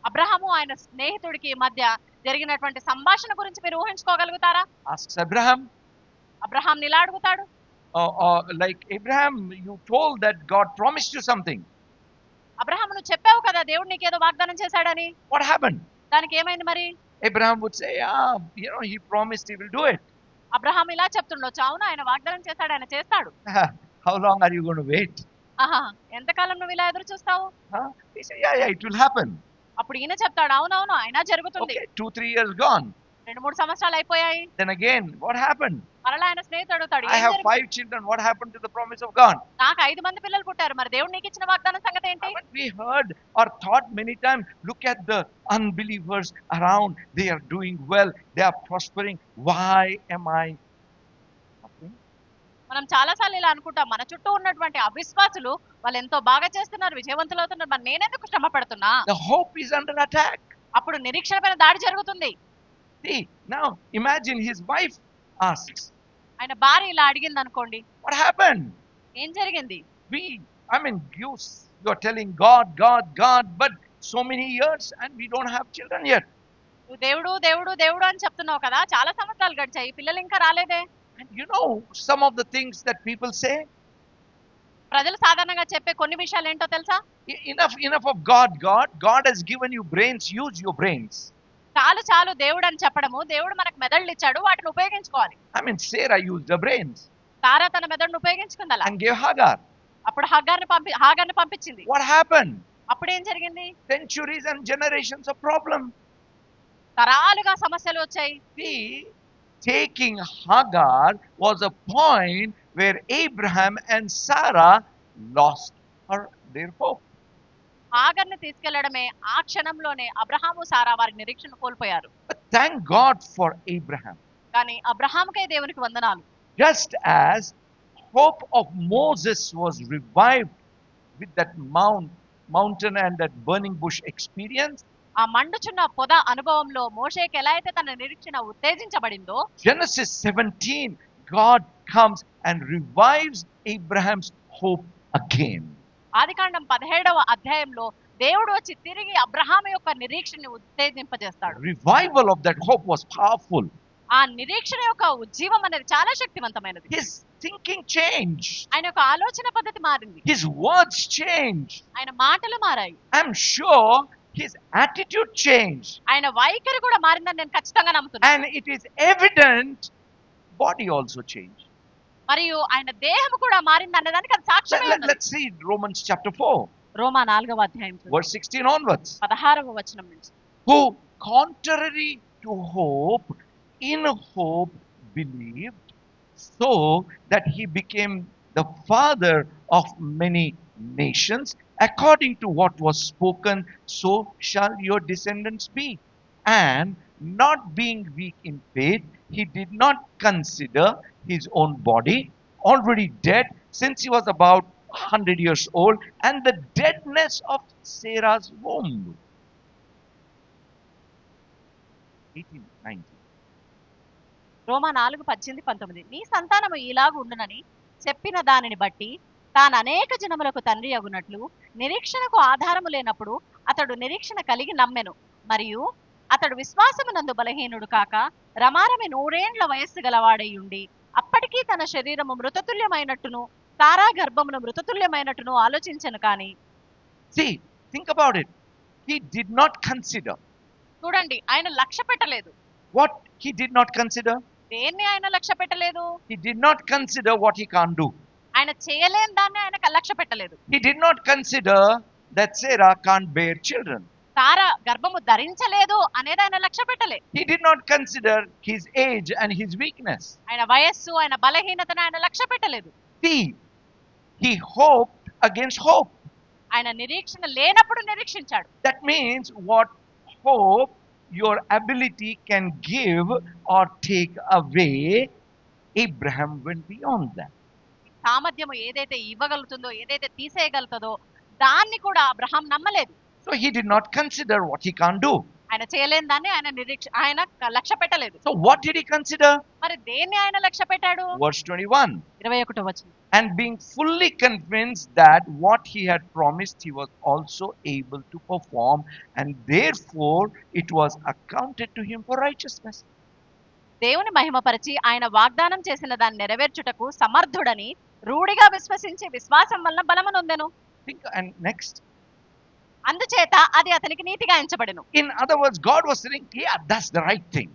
Abraham ఆయన స్నేహితుడికి మధ్య జరిగినటువంటి సంభాషణ గురించి మీరు ఊహించుకోగలుగుతారా? Asks Abraham. అబ్రహాం ఇలా అడుగుతాడు, like Abraham, you told that God promised you something. Abraham నువ్వు చెప్పావు కదా దేవుడు నీకేదో వాగ్దానం చేశాడని. What happened? దానికి ఏమైంది మరి? Abraham would say, he promised he will do it. Abraham ఇలా చెప్తుండొచ్చు, అవును ఆయన వాగ్దానం చేశాడు, ఆయన చేస్తాడు. How long are you going to wait? ఎంతకాలం నువ్వు ఇలా ఎదురు చూస్తావు? He said, yeah, it will happen. అప్పుడు ఈయన చెప్తాడు, అవునవును అయినా జరుగుతుంది. Okay, 2-3 years gone. 2-3 సంవత్సరాలు అయిపోయాయి. Then again, what happened? మరలా ఆయన స్నేహితుడు అడుగుతాడు, I have 5 children. What happened to the promise of God? నాకు 5 మంది పిల్లలు పుట్టారు, మరి దేవుడు నీకు ఇచ్చిన వాగ్దానం సంగతి ఏంటి? But we heard or thought many times, look at the unbelievers around. They are doing well. They are prospering. Why am I suffering? మనం చాలా సార్లు ఇలా అనుకుంటాం, మన చుట్టూ ఉన్నటువంటి అవిశ్వాసులు వాళ్ళు ఎంతో బాగా చేస్తున్నారు, విజయవంతులు అవుతున్నారు, మరి నేనెందుకు శ్రమ పడుతున్నా? The hope is under attack. అప్పుడు నిరీక్షణ పైన దాడి జరుగుతుంది. See, now imagine his wife asks. ఆయన భార్య ఇలా అడిగింది అనుకోండి, what happened? ఏం జరిగింది? You are telling God, but so many years and we don't have children yet. నువ్వు దేవుడు దేవుడు దేవుడు అని చెప్తున్నావు కదా, చాలా సంవత్సరాలు గడిచాయి, పిల్లలు ఇంకా రాలేదే. And some of the things that people say. ప్రజలు సాధారణంగా చెప్పే కొన్ని విషయాలు ఏంటో తెలుసా? Enough of God has given you brains, use your brains. చాలు చాలు దేవుడు అని చెప్పడము, దేవుడు మనకు మెదళ్ళు ఇచ్చాడు, వాటిని ఉపయోగించుకోవాలి. I mean, Sarah used her brains సారా తన మెదడును ఉపయోగించుకుంది అలా. and gave Hagar. అప్పుడు హాగార్ని పంపించింది. What happened? అప్పుడు ఏం జరిగింది? Centuries and generations of problem. తరాలుగా సమస్యలు వచ్చాయి. See, taking Hagar was a point where Abraham and Sarah lost their hope. హాగర్ని తీసుకెళ్లడమే ఆ క్షణంలోనే అబ్రహాము సారా వారి నిరీక్షణ కోల్పోయారు. But thank God for Abraham. కానీ అబ్రహాముకే దేవునికి వందనాలు. Just as hope of Moses was revived with that mountain and that burning bush experience, ఆ మండుచున్న పొద అనుభవంలో మోషేకి ఎలా అయితే తన నిరీక్షణ ఉత్తేజించబడిందో, Genesis 17, God comes and revives Abraham's hope again. ఆదికాండం 17వ అధ్యాయంలో దేవుడు వచ్చి తిరిగి అబ్రహాము యొక్క నిరీక్షణని ఉత్తేజింపజేస్తాడు. Revival of that hope was powerful. ఆ నిరీక్షణ యొక్క ఉజ్జీవం అనేది చాలా శక్తివంతమైనది. His thinking changed. ఆయన యొక్క ఆలోచన పద్ధతి మారింది. His words changed. ఆయన మాటలు మారాయి. I'm sure his attitude changed. ఆయన వైఖరి కూడా మారిందని నేను ఖచ్చితంగా నమ్ముతున్నాను. And it is evident body also changed. మరియు ఆయన దేహం కూడా మారింది అన్నదానికి అది సాక్ష్యమే ఉన్నది. Let's see Romans chapter 4, రోమా 4వ అధ్యాయం verse 16 onwards. 16వ వచనం నుంచి. Who contrary to hope, in hope believed, so that he became the father of many nations, according to what was spoken, so shall your descendants be. And not being weak in faith, he did not consider his own body already dead, since he was about 100 years old, and the deadness of Sarah's womb. 18:19. రోమా 4:18-19. నీ సంతానము ఇలాగు ఉండునని చెప్పిన దానిని బట్టి తాను అనేక జనములకు తండ్రి అగునట్లు నిరీక్షణకు ఆధారము లేనప్పుడు అతడు నిరీక్షణ కలిగి నమ్మెను. మరియు అతడు విశ్వాసమునందు బలహీనుడు కాక రమారమి 100 ఏండ్ల వయస్సు గలవాడై ఉండి అప్పటికీ తన శరీరము మృతతుల్యమైనట్టును సారా గర్భమును మృతతుల్యమైనట్టును ఆలోచించను. కానీ See, think about it. He did not consider. చూడండి, ఆయన లక్ష్య పెట్టలేదు. What he did not consider? దేన్ని ఆయన లక్ష్య పెట్టలేదు? He did not consider what he can't do. ఆయన చేయలేని దాన్ని ఆయన లక్ష్య పెట్టలేదు. He did not consider that Sarah can't bear children. సారా గర్భము ధరించలేదు అనేది ఆయన లక్ష్య పెట్టలేదు. He did not consider his age and his weakness. ఆయన వయస్సు, ఆయన బలహీనతను ఆయన లక్ష్య పెట్టలేదు. See, he hoped against hope. ఆయన నిరీక్షణ లేనప్పుడు నిరీక్షించాడు. That means what hope your ability can give or take away, Abraham went beyond that. సామర్థ్యము ఏదైతే ఇవ్వగలుగుతుందో, ఏదైతే తీసేయగలుగుతుందో దాన్ని కూడా అబ్రహాం నమ్మలేదు. So he did not consider what he can't do. ఆయన చేయలేని దాన్ని ఆయన లక్ష్య పెట్టలేదు. So what did he consider? మరి దేన్ని ఆయన లక్ష్య పెట్టాడు? Verse 21. 21వ వచనం. And being fully convinced that what he had promised he was also able to perform, and therefore it was accounted to him for righteousness. దేవుని మహిమపరిచి ఆయన వాగ్దానం చేసిన దాన్ని నెరవేర్చుటకు సమర్థుడని రూఢిగా విశ్వసించి విశ్వాసం వలన బలము నొందెను. Think, and next. అందుచేత అది అతనికి నీతిగా ఎంచబడెను. In other words, God was saying, yeah, that's the right thing.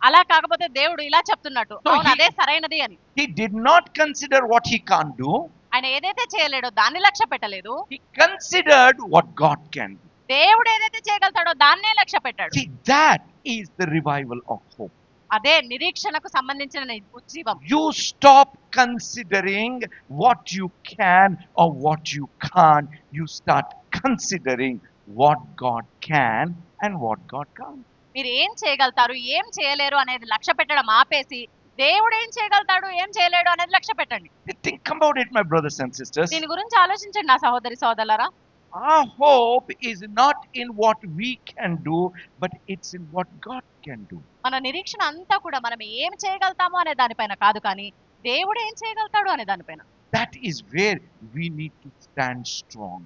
అలా కాకపోతే దేవుడు ఇలా చెప్తున్నట్టు, So అవును అదే సరైనది అని. He did not consider what he can't do. ఆయన ఏదైతే చేయలేడో దాన్ని లక్ష్య పెట్టలేదు. He considered what God can do. దేవుడు ఏదైతే చేయగలుగుతాడో దాన్నే లక్ష్య పెట్టాడు. See, that is the revival of hope. అదే నిరీక్షణకు సంబంధించిన ఉజ్జీవం. You stop considering what you can or what you can't. You start considering what God can and what God can't. మీరు ఏం చేయగలుగుతారు, ఏం చేయలేరు అనేది లక్ష్య పెట్టడం ఆపేసి దేవుడు ఏం చేయగలుగుతాడు, ఏం చేయలేడు అనేది లక్ష్య పెట్టండి. Think about it, my brothers and sisters. దీని గురించి ఆలోచించండి నా సహోదరి సోదరులారా. Our hope is not in what we can do, but it's in what God can do. మన నిరీక్షణ అంతా కూడా మనం ఏం చేయగలుగుతామో అనే దానిపైన కాదు, కానీ దేవుడు ఏం చేయగలుగుతాడు అనే దానిపైన. That is where we need to stand strong.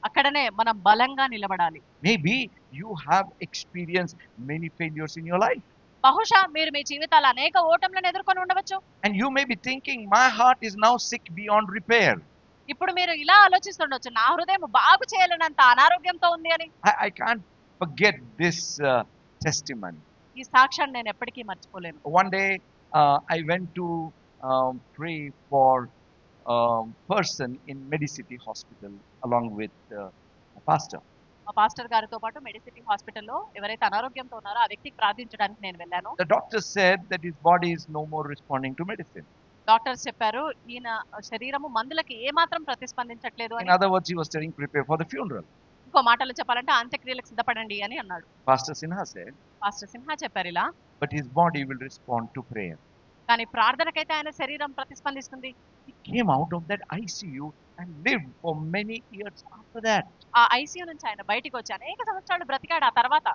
అక్కడనే మనం బలంగా నిలబడాలి. Maybe you have experienced many failures in your life. బహుశా మీరు మీ జీవితాలు అనేక ఓటములను ఎదుర్కొని ఉండవచ్చు. And you may be thinking, my heart is now sick beyond repair. ఇప్పుడు మీరు ఇలా ఆలోచిస్తుండొచ్చు, నా హృదయం బాగు చేయలేనంత అనారోగ్యంతో ఉంది అని. I can't forget this testimony. ఈ సాక్ష్యాన్ని నేను ఎప్పటికీ మర్చిపోలేను. One day, I went to pray for a person in Medicity Hospital along with a pastor. మా పాస్టర్ గారితో పాటు మెడిసిటీ హాస్పిటల్లో ఎవరైతే అనారోగ్యంతో ఉన్నారో ఆ వ్యక్తికి ప్రార్థించడానికి నేను వెళ్ళాను. The doctor said that his body is no more responding to medicine. Doctors చెప్పారు ఈయన శరీరము మందులకి ఏమాత్రం ప్రతిస్పందించట్లేదు In అని. other words, he was telling, prepare for the funeral. ఇంకో మాటలో చెప్పాలంటే అంత్యక్రియలకు సిద్ధపడండి అని అన్నాడు. Pastor Sinha said, pastor Simha చెప్పారు ఇలా, but his body will respond to prayer. కానీ ప్రార్థనకైతే ఆయన శరీరం ప్రతిస్పందిస్తుంది. He came out of that ICU and lived for many years after that. ఆ ఐసీయూ నుంచి ఆయన బయటికి వచ్చి అనేక సంవత్సరాలు బ్రతికాడు ఆ తర్వాత.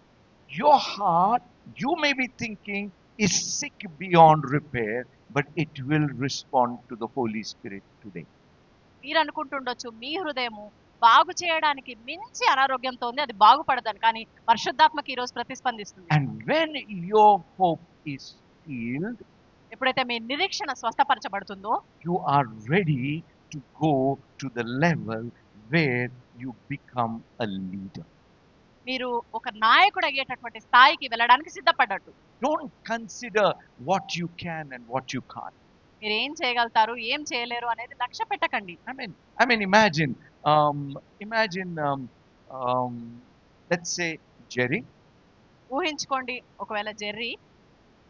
Your heart, you may be thinking, is sick beyond repair, but it will respond to the Holy Spirit today. మీరు అనుకుంటుండొచ్చు మీ హృదయము బాగు చేయడానికి మించి అనారోగ్యంతో ఉంది, అది బాగుపడదని, కానీ పరిశుద్ధాత్మకి ఈ రోజు ప్రతిస్పందిస్తుంది. And when your hope is healed, ఎప్పుడైతే మీ నిరీక్షణ స్వస్థపరచబడుతుందో you are ready to go to the level where you become a leader. మీరు ఒక నాయకుడు అయ్యేటటువంటి స్థాయికి వెళ్ళడానికి సిద్ధపడ్డట్టు. Don't consider what you can and what you can't. మీరు ఏం చేయగలుగుతారు ఏం చేయలేరు అనేది లక్ష్య పెట్టకండి. I mean, imagine, let's say Jerry. ఊహించుకోండి, ఒకవేళ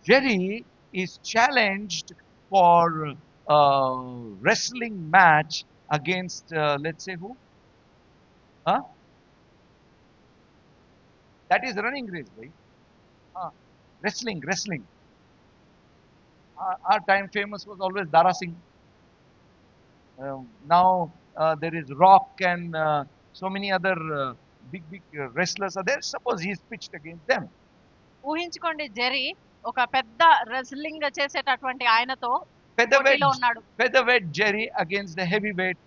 Jerry is challenged for a wrestling match against, let's say who? Huh? That is running race, right? Wrestling. Our time famous was always Dara Singh. Now there is Rock and so many other big wrestlers are there. Suppose he is pitched against them. ఊహించుకోండి Jerry ఒక పెద్ద wrestling చేసేటటువంటి ఆయనతో పోటీలో ఉన్నాడు. Featherweight Jerry against the heavyweight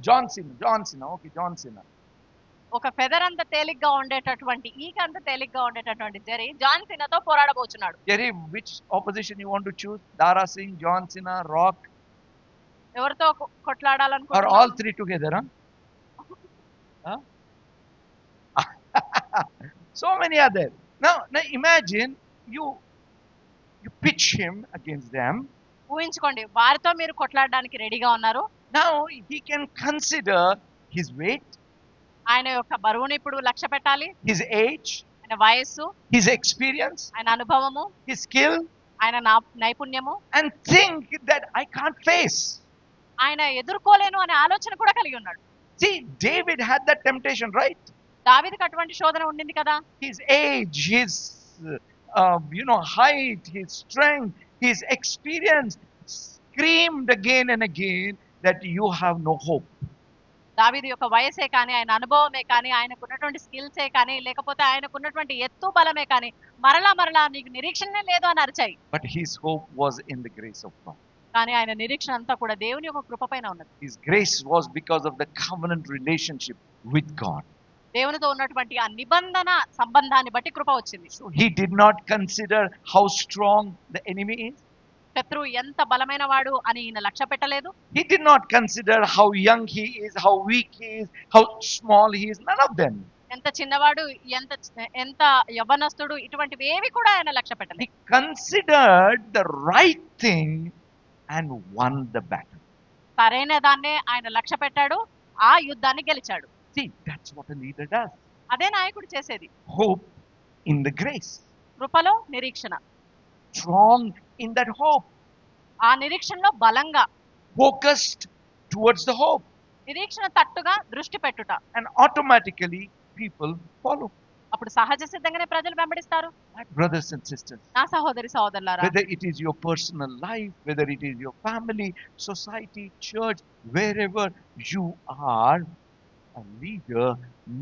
John Cena. Okay, John Cena. ఒక feather అంత తేలిగ్గా ఉండేటటువంటి ఈక అంత తేలిగ్గా ఉండేటటువంటి జెర్రీ జాన్ సినాతో పోరాడబోచున్నాడు. Jerry, which opposition you want to choose? Dara Singh, John Cena, Rock, ఎవరితో or కొట్లాడాలనుకుంటున్నారు? all three together? Huh? So many are there. Now imagine you pitch him against them. ఊహించుకోండి వారితో మీరు కొట్లాడడానికి రెడీగా ఉన్నారు. Now he can consider his weight, ఆయన యొక్క బరువుని ఇప్పుడు లక్ష్య పెట్టాలి, his age, ఆయన వయస్సు, his experience, ఆయన అనుభవము, his skill, ఆయన నైపుణ్యము, and think that I can't face. ఆయన ఎదుర్కోలేను అనే ఆలోచన కూడా కలిగి ఉన్నాడు. See, David had that temptation, right? దావీదుకు అటువంటి శోధన ఉండింది కదా. His age, his height, his strength, his experience screamed again and again that you have no hope. దావీదు యొక్క వయసే కానీ ఆయన అనుభవమే కానీ ఆయనకున్నటువంటి స్కిల్సే కానీ లేకపోతే ఆయనకున్నటువంటి ఎత్తు బలమే కానీ మరలా నీకు నిరీక్షణనే లేదు అని అరిచాయి. But his hope was in the grace of God. కానీ ఆయన నిరీక్షణ అంతా కూడా దేవుని యొక్క కృప పైన ఉన్నది. His grace was because of the covenant relationship with God. దేవునితో ఉన్నటువంటి ఆ నిబంధన సంబంధాన్ని బట్టి కృప వచ్చింది. So he did not consider how strong the enemy is. శత్రువు ఎంత బలమైన వాడు అని ఈయన లక్ష్య పెట్టలేదు. He did not consider how young he is, how weak he is, how small he is. None of them. ఎంత చిన్నవాడు ఎంత యవ్వనస్తుడు ఇటువంటివి ఏవి కూడా ఆయన లక్ష్య పెట్టలేదు. He considered the right thing and won the battle. సరైన దాన్నే ఆయన లక్ష్య పెట్టాడు, ఆ యుద్ధాన్ని గెలిచాడు. See, that's what a leader does. అదే నాయకుడు చేసేది. Hope in the grace. కృపలో నిరీక్షణ. Strong in that hope. ఆ నిరీక్షణలో బలంగా. Focused towards the hope. నిరీక్షణ తట్టుగా దృష్టి పెట్టుట. And automatically people follow. అప్పుడు సహజ సిద్ధంగానే ప్రజలు వెంబడిస్తారు. My brothers and sisters. నా సహోదరి సహోదరులారా, whether it is your personal life, whether it is your family, society, church, wherever you are, a leader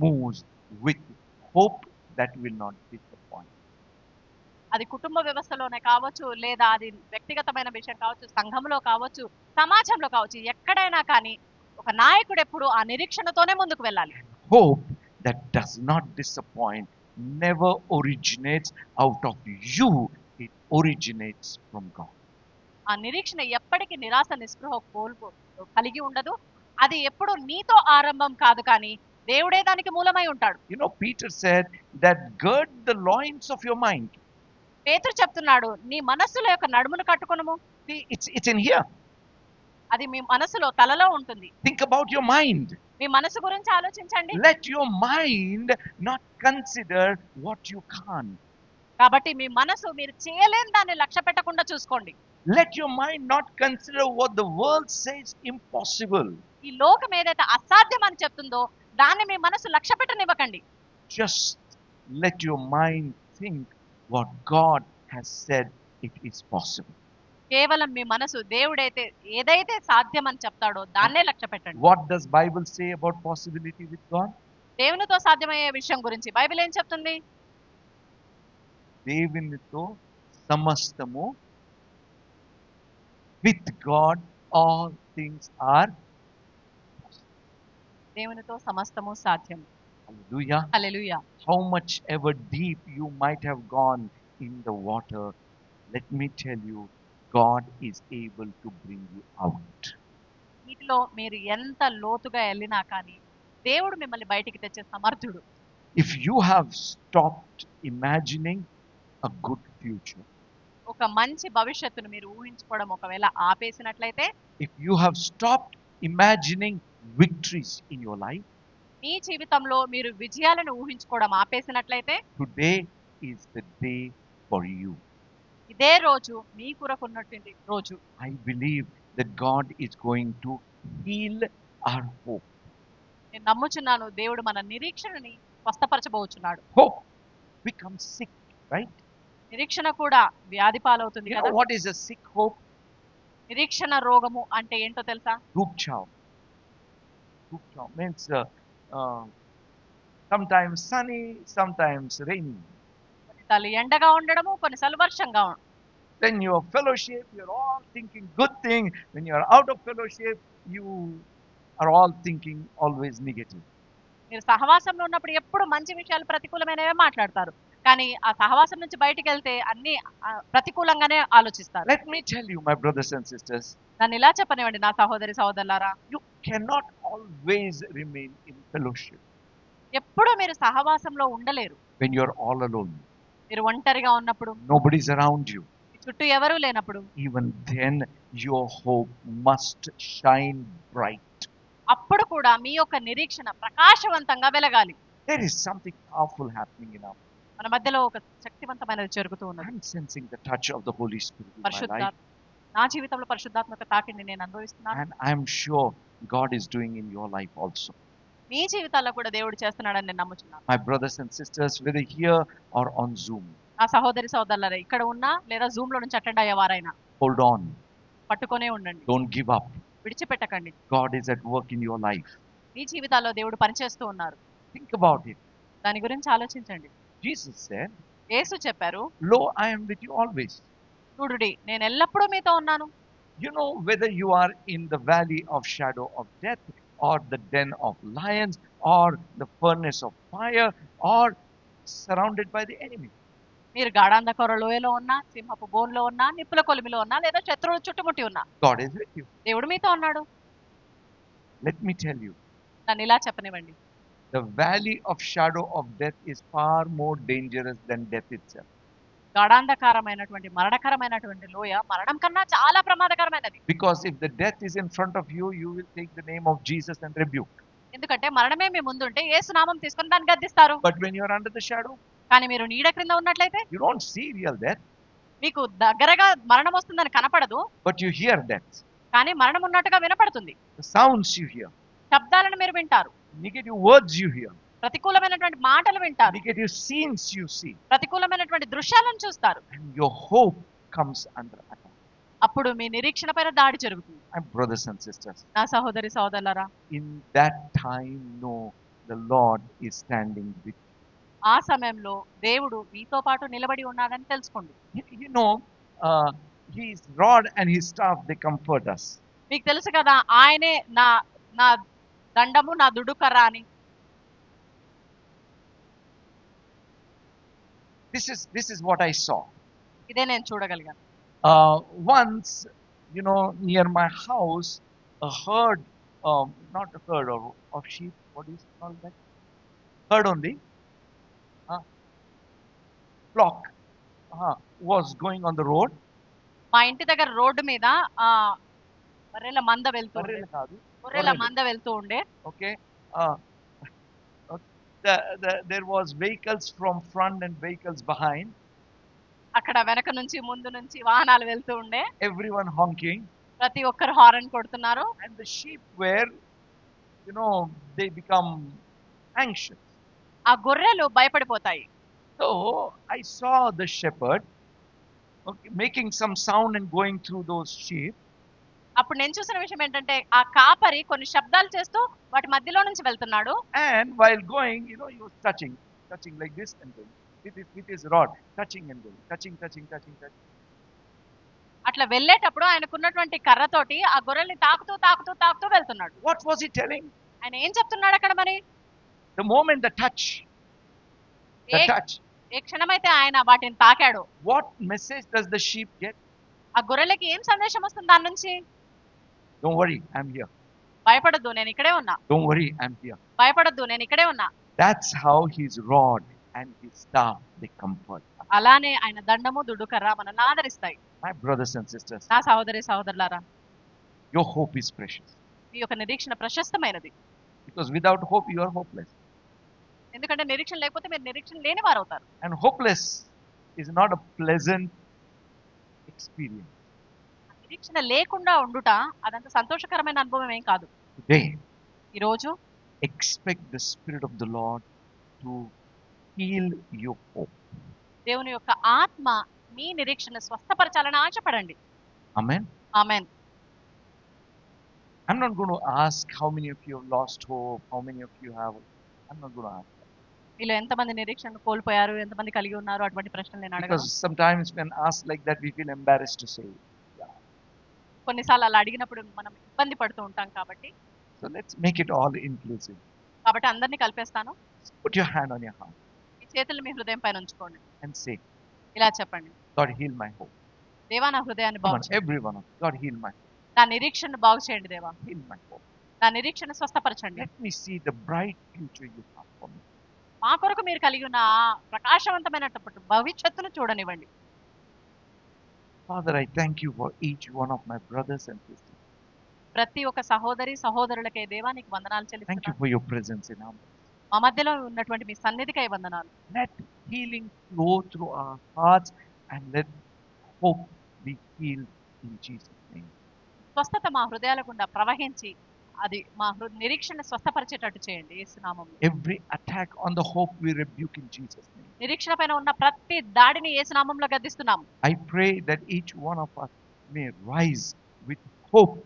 moves with hope that will not disappoint. అది కుటుంబ వ్యవస్థలోనే కావచ్చు, లేదా అది వ్యక్తిగతమైన విషయం కావచ్చు, సంఘంలో కావచ్చు, సమాజంలో కావచ్చు, ఎక్కడైనా కానీ ఒక నాయకుడు ఎప్పుడు ఆ నిరీక్షణతోనే ముందుకు వెళ్ళాలి. Hope that does not disappoint never originates out of you, it originates from God. ఆ నిరీక్షణ ఎప్పటికీ నిరాశ నిస్పృహ కలిగి ఉండదు. అది ఎప్పుడు నీతో ఆరంభం కాదు కానీ దేవుడే దానికి మూలమై ఉంటాడు. You know, Peter said that gird the loins of your mind. పేతురు చెప్తున్నాడు, నీ మనస్సులో యొక్క నడుమును కట్టుకొనుము. See, it's in here. అది మీ మనసులో తలలో ఉంటుంది. Think about your mind. మీ మనసు గురించి ఆలోచించండి. Let your mind not consider what you can't. కాబట్టి మీ మనసు మీరు చేయలేని దాన్ని లక్ష్య పెట్టకుండా చూసుకోండి. Let your mind not consider what the world says impossible. ఈ లోకం ఏదైతే అసాధ్యం అని చెప్తుందో దాన్ని మీ మనసు లక్ష్య పెట్టనివ్వకండి. Just let your mind think what God has said it is possible. కేవలం మీ మనసు దేవుడైతే ఏదైతే సాధ్యం అని చెప్తాడో దాన్నే లక్ష్య పెట్టండి. What does Bible say about possibility with God? దేవునితో సాధ్యమయ్యే విషయం గురించి బైబిల్ ఏం చెప్తుంది? దేవునితో సమస్తము, with God all things are possible. దేవునితో సమస్తము సాధ్యం. Hallelujah. Hallelujah. How much ever deep you might have gone in the water, let me tell you, God is able to bring you out. వీటిలో మీరు ఎంత లోతుగా వెళ్ళినా కానీ దేవుడు మిమ్మల్ని బయటికి తెచ్చే సమర్థుడు. If you have stopped imagining a good future, ఒక మంచి భవిష్యత్తును మీరు ఊహించుకోవడం ఒకవేళ ఆపేసినట్లయితే, if you have stopped imagining victories in your life, మీ జీవితంలో మీరు విజయాలను ఊహించుకోవడం ఆపేసినట్లయితే, today is the day for you. ఇదే రోజు మీ కొరకున్నటువంటి రోజు. I believe that God is going to heal our hope. నేను నమ్ముచున్నాను దేవుడు మన నిరీక్షణని స్వస్థపరచబోచున్నాడు. Hope becomes sick, right? నిరీక్షణ కూడా వ్యాధి పాలవుతుంది You కదా. know what is a sick hope? నిరీక్షణ రోగము అంటే ఏంటో తెలుసా? Rupchav. Rupchav means sometimes sunny, sometimes rainy. కొన్నిసార్లు ఎండగా ఉండడము, కొన్నిసార్లు వర్షంగా ఉండడం. Then your fellowship, you're all thinking good thing. When you're out of fellowship, you are all thinking always negative. మీరు సహవాసంలో ఉన్నప్పుడు ఎప్పుడు మంచి విషయాలు ప్రతికూలమైనవే మాట్లాడతారు, కానీ ఆ సహవాసం నుంచి బయటికి వెళ్తే అన్ని ప్రతికూలంగానే ఆలోచిస్తారు. Let me tell you, my brothers and sisters, నన్ను ఇలా చెప్పనివ్వండి నా సహోదరి సహోదరులారా, you cannot always remain in fellowship ఎప్పుడు మీరు సహవాసంలో ఉండలేరు. when you're all alone. మీరు ఒంటరిగా ఉన్నప్పుడు, Nobody's around you. మీ చుట్టూ ఎవరూ లేనప్పుడు, Even then, your hope must shine bright. అప్పుడు కూడా మీ యొక్క నిరీక్షణ ప్రకాశవంతంగా వెలగాలి. There is something powerful happening in our life. మన మధ్యలో ఒక శక్తివంతమైనది జరుగుతూ ఉన్నది. I'm sensing the touch of the Holy Spirit in my life. పరిశుద్ధాత్మ, నా జీవితంలో పరిశుద్ధాత్మక తాకిడిని నేను అనుభవిస్తున్నాను. And I'm sure God is doing in your life also. మీ జీవితాల్లో కూడా దేవుడు చేస్తున్నాడని నేను నమ్ముచున్నాను. My brothers and sisters, whether here or on Zoom, నా సహోదరి సహోదరులారా, ఇక్కడ ఉన్నా లేదా జూమ్ లో నుంచి అటెండ్ అయ్యేవారైనా hold on. పట్టుకొనే ఉండండి, Don't give up. విడిచిపెట్టకండి. God is at work in your life. మీ జీవితాల్లో దేవుడు పనిచేస్తూ ఉన్నారు. Think about it. దాని గురించి ఆలోచించండి. Jesus said, యేసు చెప్పారు, lo, I am with you always. చూడుడి నేను ఎల్లప్పుడూ మీతో ఉన్నాను. You know, whether you are in the valley of shadow of death, or the den of lions, or the furnace of fire, or surrounded by the enemy. మీరు గాఢాంధకార లోయలో ఉన్నా, సింహపు బోన్లో ఉన్నా, నిప్పుల కొలిమిలో ఉన్నా, లేదా శత్రువులు చుట్టుముట్టి ఉన్నా, God is with you. దేవుడు మీతో ఉన్నాడు. Let me tell you, నన్ను ఇలా చెప్పనివ్వండి, the valley of shadow of death is far more dangerous than death itself. గాఢాంధకారమైనటువంటి మరణకరమైనటువంటి లోయ మరణం కన్నా చాలా ప్రమాదకరమైనది. Because if the death is in front of you, you will take the name of Jesus and rebuke. ఎందుకంటే మరణమే మీ ముందుంటే యేసు నామం తీసుకొని దాన్ని గద్దిస్తారు. But when you are under the shadow, కానీ మీరు నీడ క్రింద ఉన్నట్లయితే you don't see real death, మీకు దగ్గరగా మరణం వస్తుందని కనపడదు, but you hear death. కానీ మరణం ఉన్నట్టుగా వినపడుతుంది. The sounds you hear, శబ్దాలను మీరు వింటారు, negative words you hear, ప్రతికూలమైనటువంటి మాటలు వింటారు, negative scenes you see, ప్రతికూలమైనటువంటి దృశ్యాలను చూస్తారు. and your hope comes under attack. అప్పుడు మీ నిరీక్షణ పైన దాడి జరుగుతుంది. And brothers and sisters, నా సహోదరి సహోదరులారా, in that time, know the Lord is standing with you. ఆ సమయంలో దేవుడు మీతో పాటు నిలబడి ఉన్నాడని తెలుసుకోండి. You know, His rod and His staff, they comfort us. మీకు తెలుసు కదా, ఆయనే నా నా దండము నా దుడుకర్ర అని. This is what I saw. ఇదే నేను చూడగలిగాను. Once, you know, near my house, a herd, not a herd of sheep, what is called that? Herd only. Flock was going on the road. మా ఇంటి దగ్గర రోడ్డు మీద ఆ బర్రెల మంద వెళ్తూ ఉండే. బర్రెలు కాదు, గొర్రెల మంద వెళ్తూ ఉండే. okay. There was vehicles from front and vehicles behind. అక్కడ వెనక నుంచి ముందు నుంచి వాహనాలు వెళ్తూ ఉండే. Everyone honking. ప్రతి ఒక్కరు హారన్ కొడుతున్నారు. And the sheep were, they become anxious. ఆ గొర్రెలు భయపడిపోతాయి. So I saw the shepherd, okay, making some sound and going through those sheep. అప్పుడు నేను చూసిన విషయం ఏంటంటే ఆ కాపరి కొన్ని శబ్దాలు చేస్తూ వాటి మధ్యలో నుంచి వెళ్తున్నాడు. And while going, he was touching like this and going with his rod, touching and going, touching. అట్లా వెళ్ళేటప్పుడు ఆయనకున్నటువంటి కర్రతోటి ఆ గొర్రెల్ని తాకుతూ వెళ్తున్నాడు. What was he telling? ఆయన ఏం చెప్తున్నాడు అక్కడ మరి? The moment the touch, ఏ క్షణమైతే ఆయన వాటిని తాకాడు, what message does the sheep get? ఆ గొర్రెలకి ఏం సందేశం వస్తుంది దాని నుంచి? Don't worry, I'm here. భయపడద్దు, నేను ఇక్కడే ఉన్నా. Don't worry, I'm here. భయపడద్దు, నేను ఇక్కడే ఉన్నా. That's how his rod and his staff, they comfort. అలానే ఆయన దండము దుడ్డుకర్ర మనల్ని ఆదరిస్తాయి. My brothers and sisters, నా సహోదరులారా, your hope is precious. మీ యొక్క నిరీక్షణ ప్రశస్తమైనది. Because without hope you are hopeless. ఎందుకంటే నిరీక్షణ లేకపోతే మీరు నిరీక్షణ లేని వారు అవుతారు. And hopeless is not a pleasant experience. నిరీక్షణ లేకుండా ఉండుట అదంత సంతోషకరమైన అనుభవం ఏం కాదు. Today, ఈ రోజు expect the Spirit of the Lord to heal your hope. దేవుని యొక్క ఆత్మ మీ నిరీక్షణ స్వస్థపరచాలని ఆశపడండి. Amen. Amen. I'm not going to ask how many of you have lost hope, how many of you have. I'm not going to ask. మీలో ఎంతమంది నిరీక్షణ కోల్పోయారు, ఎంతమంది కలిగి ఉన్నారు, అటువంటి ప్రశ్నలు నేను అడగను. Because sometimes when asked like that, we feel embarrassed to say. కొన్నిసార్లు అలా అడిగినప్పుడు మనం ఇబ్బంది పడుతూ ఉంటాం కాబట్టి. So let's make it all inclusive. కాబట్టి అందరినీ కలిపేస్తాను. Put your hand on your heart. మీ చేతులు మీ హృదయం పైన ఉంచుకోండి. And say, ఇలా చెప్పండి. God heal my hope. దేవా నా హృదయాన్ని బాగు చేయండి. Every one of you. God heal my hope. నా నిరీక్షణను బాగు చేయండి దేవా. Heal my hope. నా నిరీక్షణ స్వస్థపరచండి. Let me see the bright future you have for me. మా కొరకు మీరు కలిగి ఉన్న ప్రకాశవంతమైనటువంటి భవిష్యత్తును చూడనివ్వండి. Father, I thank you for each one of my brothers and sisters. ప్రతి ఒక్క సహోదరులకే దేవా నీకు వందనాలు Thank you చెల్లిస్తున్నాను. for your presence in our midst. మా మధ్యలో ఉన్నటువంటి మీ సన్నిధికై వందనాలు. Let healing flow through our hearts and let hope be healed in Jesus' name. స్వస్థత మా హృదయాల గుండా ప్రవహించి అది మా నిరీక్షణ స్వస్థపరిచేటట్టు చేయండి యేసు నామములో. Every attack on the hope we rebuke in Jesus' name. నిరీక్షణ పైన ఉన్న ప్రతి దాడిని యేసు నామములో గద్దిస్తున్నాము. I pray that each one of us may rise with hope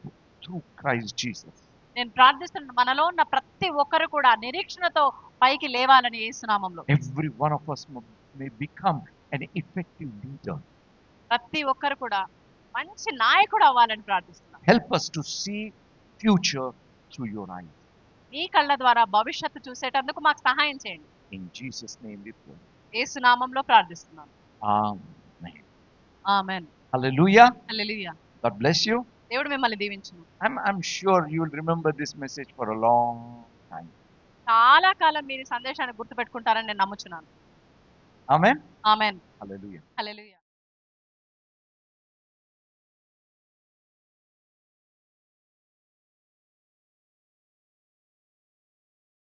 through Christ Jesus. నేను ప్రార్థిస్తున్నాను మనలో ఉన్న ప్రతి ఒక్కరు కూడా నిరీక్షణతో పైకి లేవాలని యేసు నామములో. Every one of us may become an effective leader. ప్రతి ఒక్కరు కూడా మంచి నాయకుడు అవ్వాలని ప్రార్థిస్తున్నాను. Help us to see future through your eyes. నీ కళ్ళ ద్వారా భవిష్యత్తు చూసేటందుకు మాకు సహాయం చేయండి. In Jesus' name we pray. యేసు నామములో ప్రార్థిస్తున్నాను. Amen. Amen. Hallelujah. Hallelujah. God bless you. దేవుడు మిమ్మల్ని దీవించును. I'm sure you will remember this message for a long time. చాలా కాలం మీరు సందేశాన్ని గుర్తుపెట్టుకుంటారని నేను నమ్ముచున్నాను. Amen. ఆమేన్. Hallelujah. హల్లెలూయా.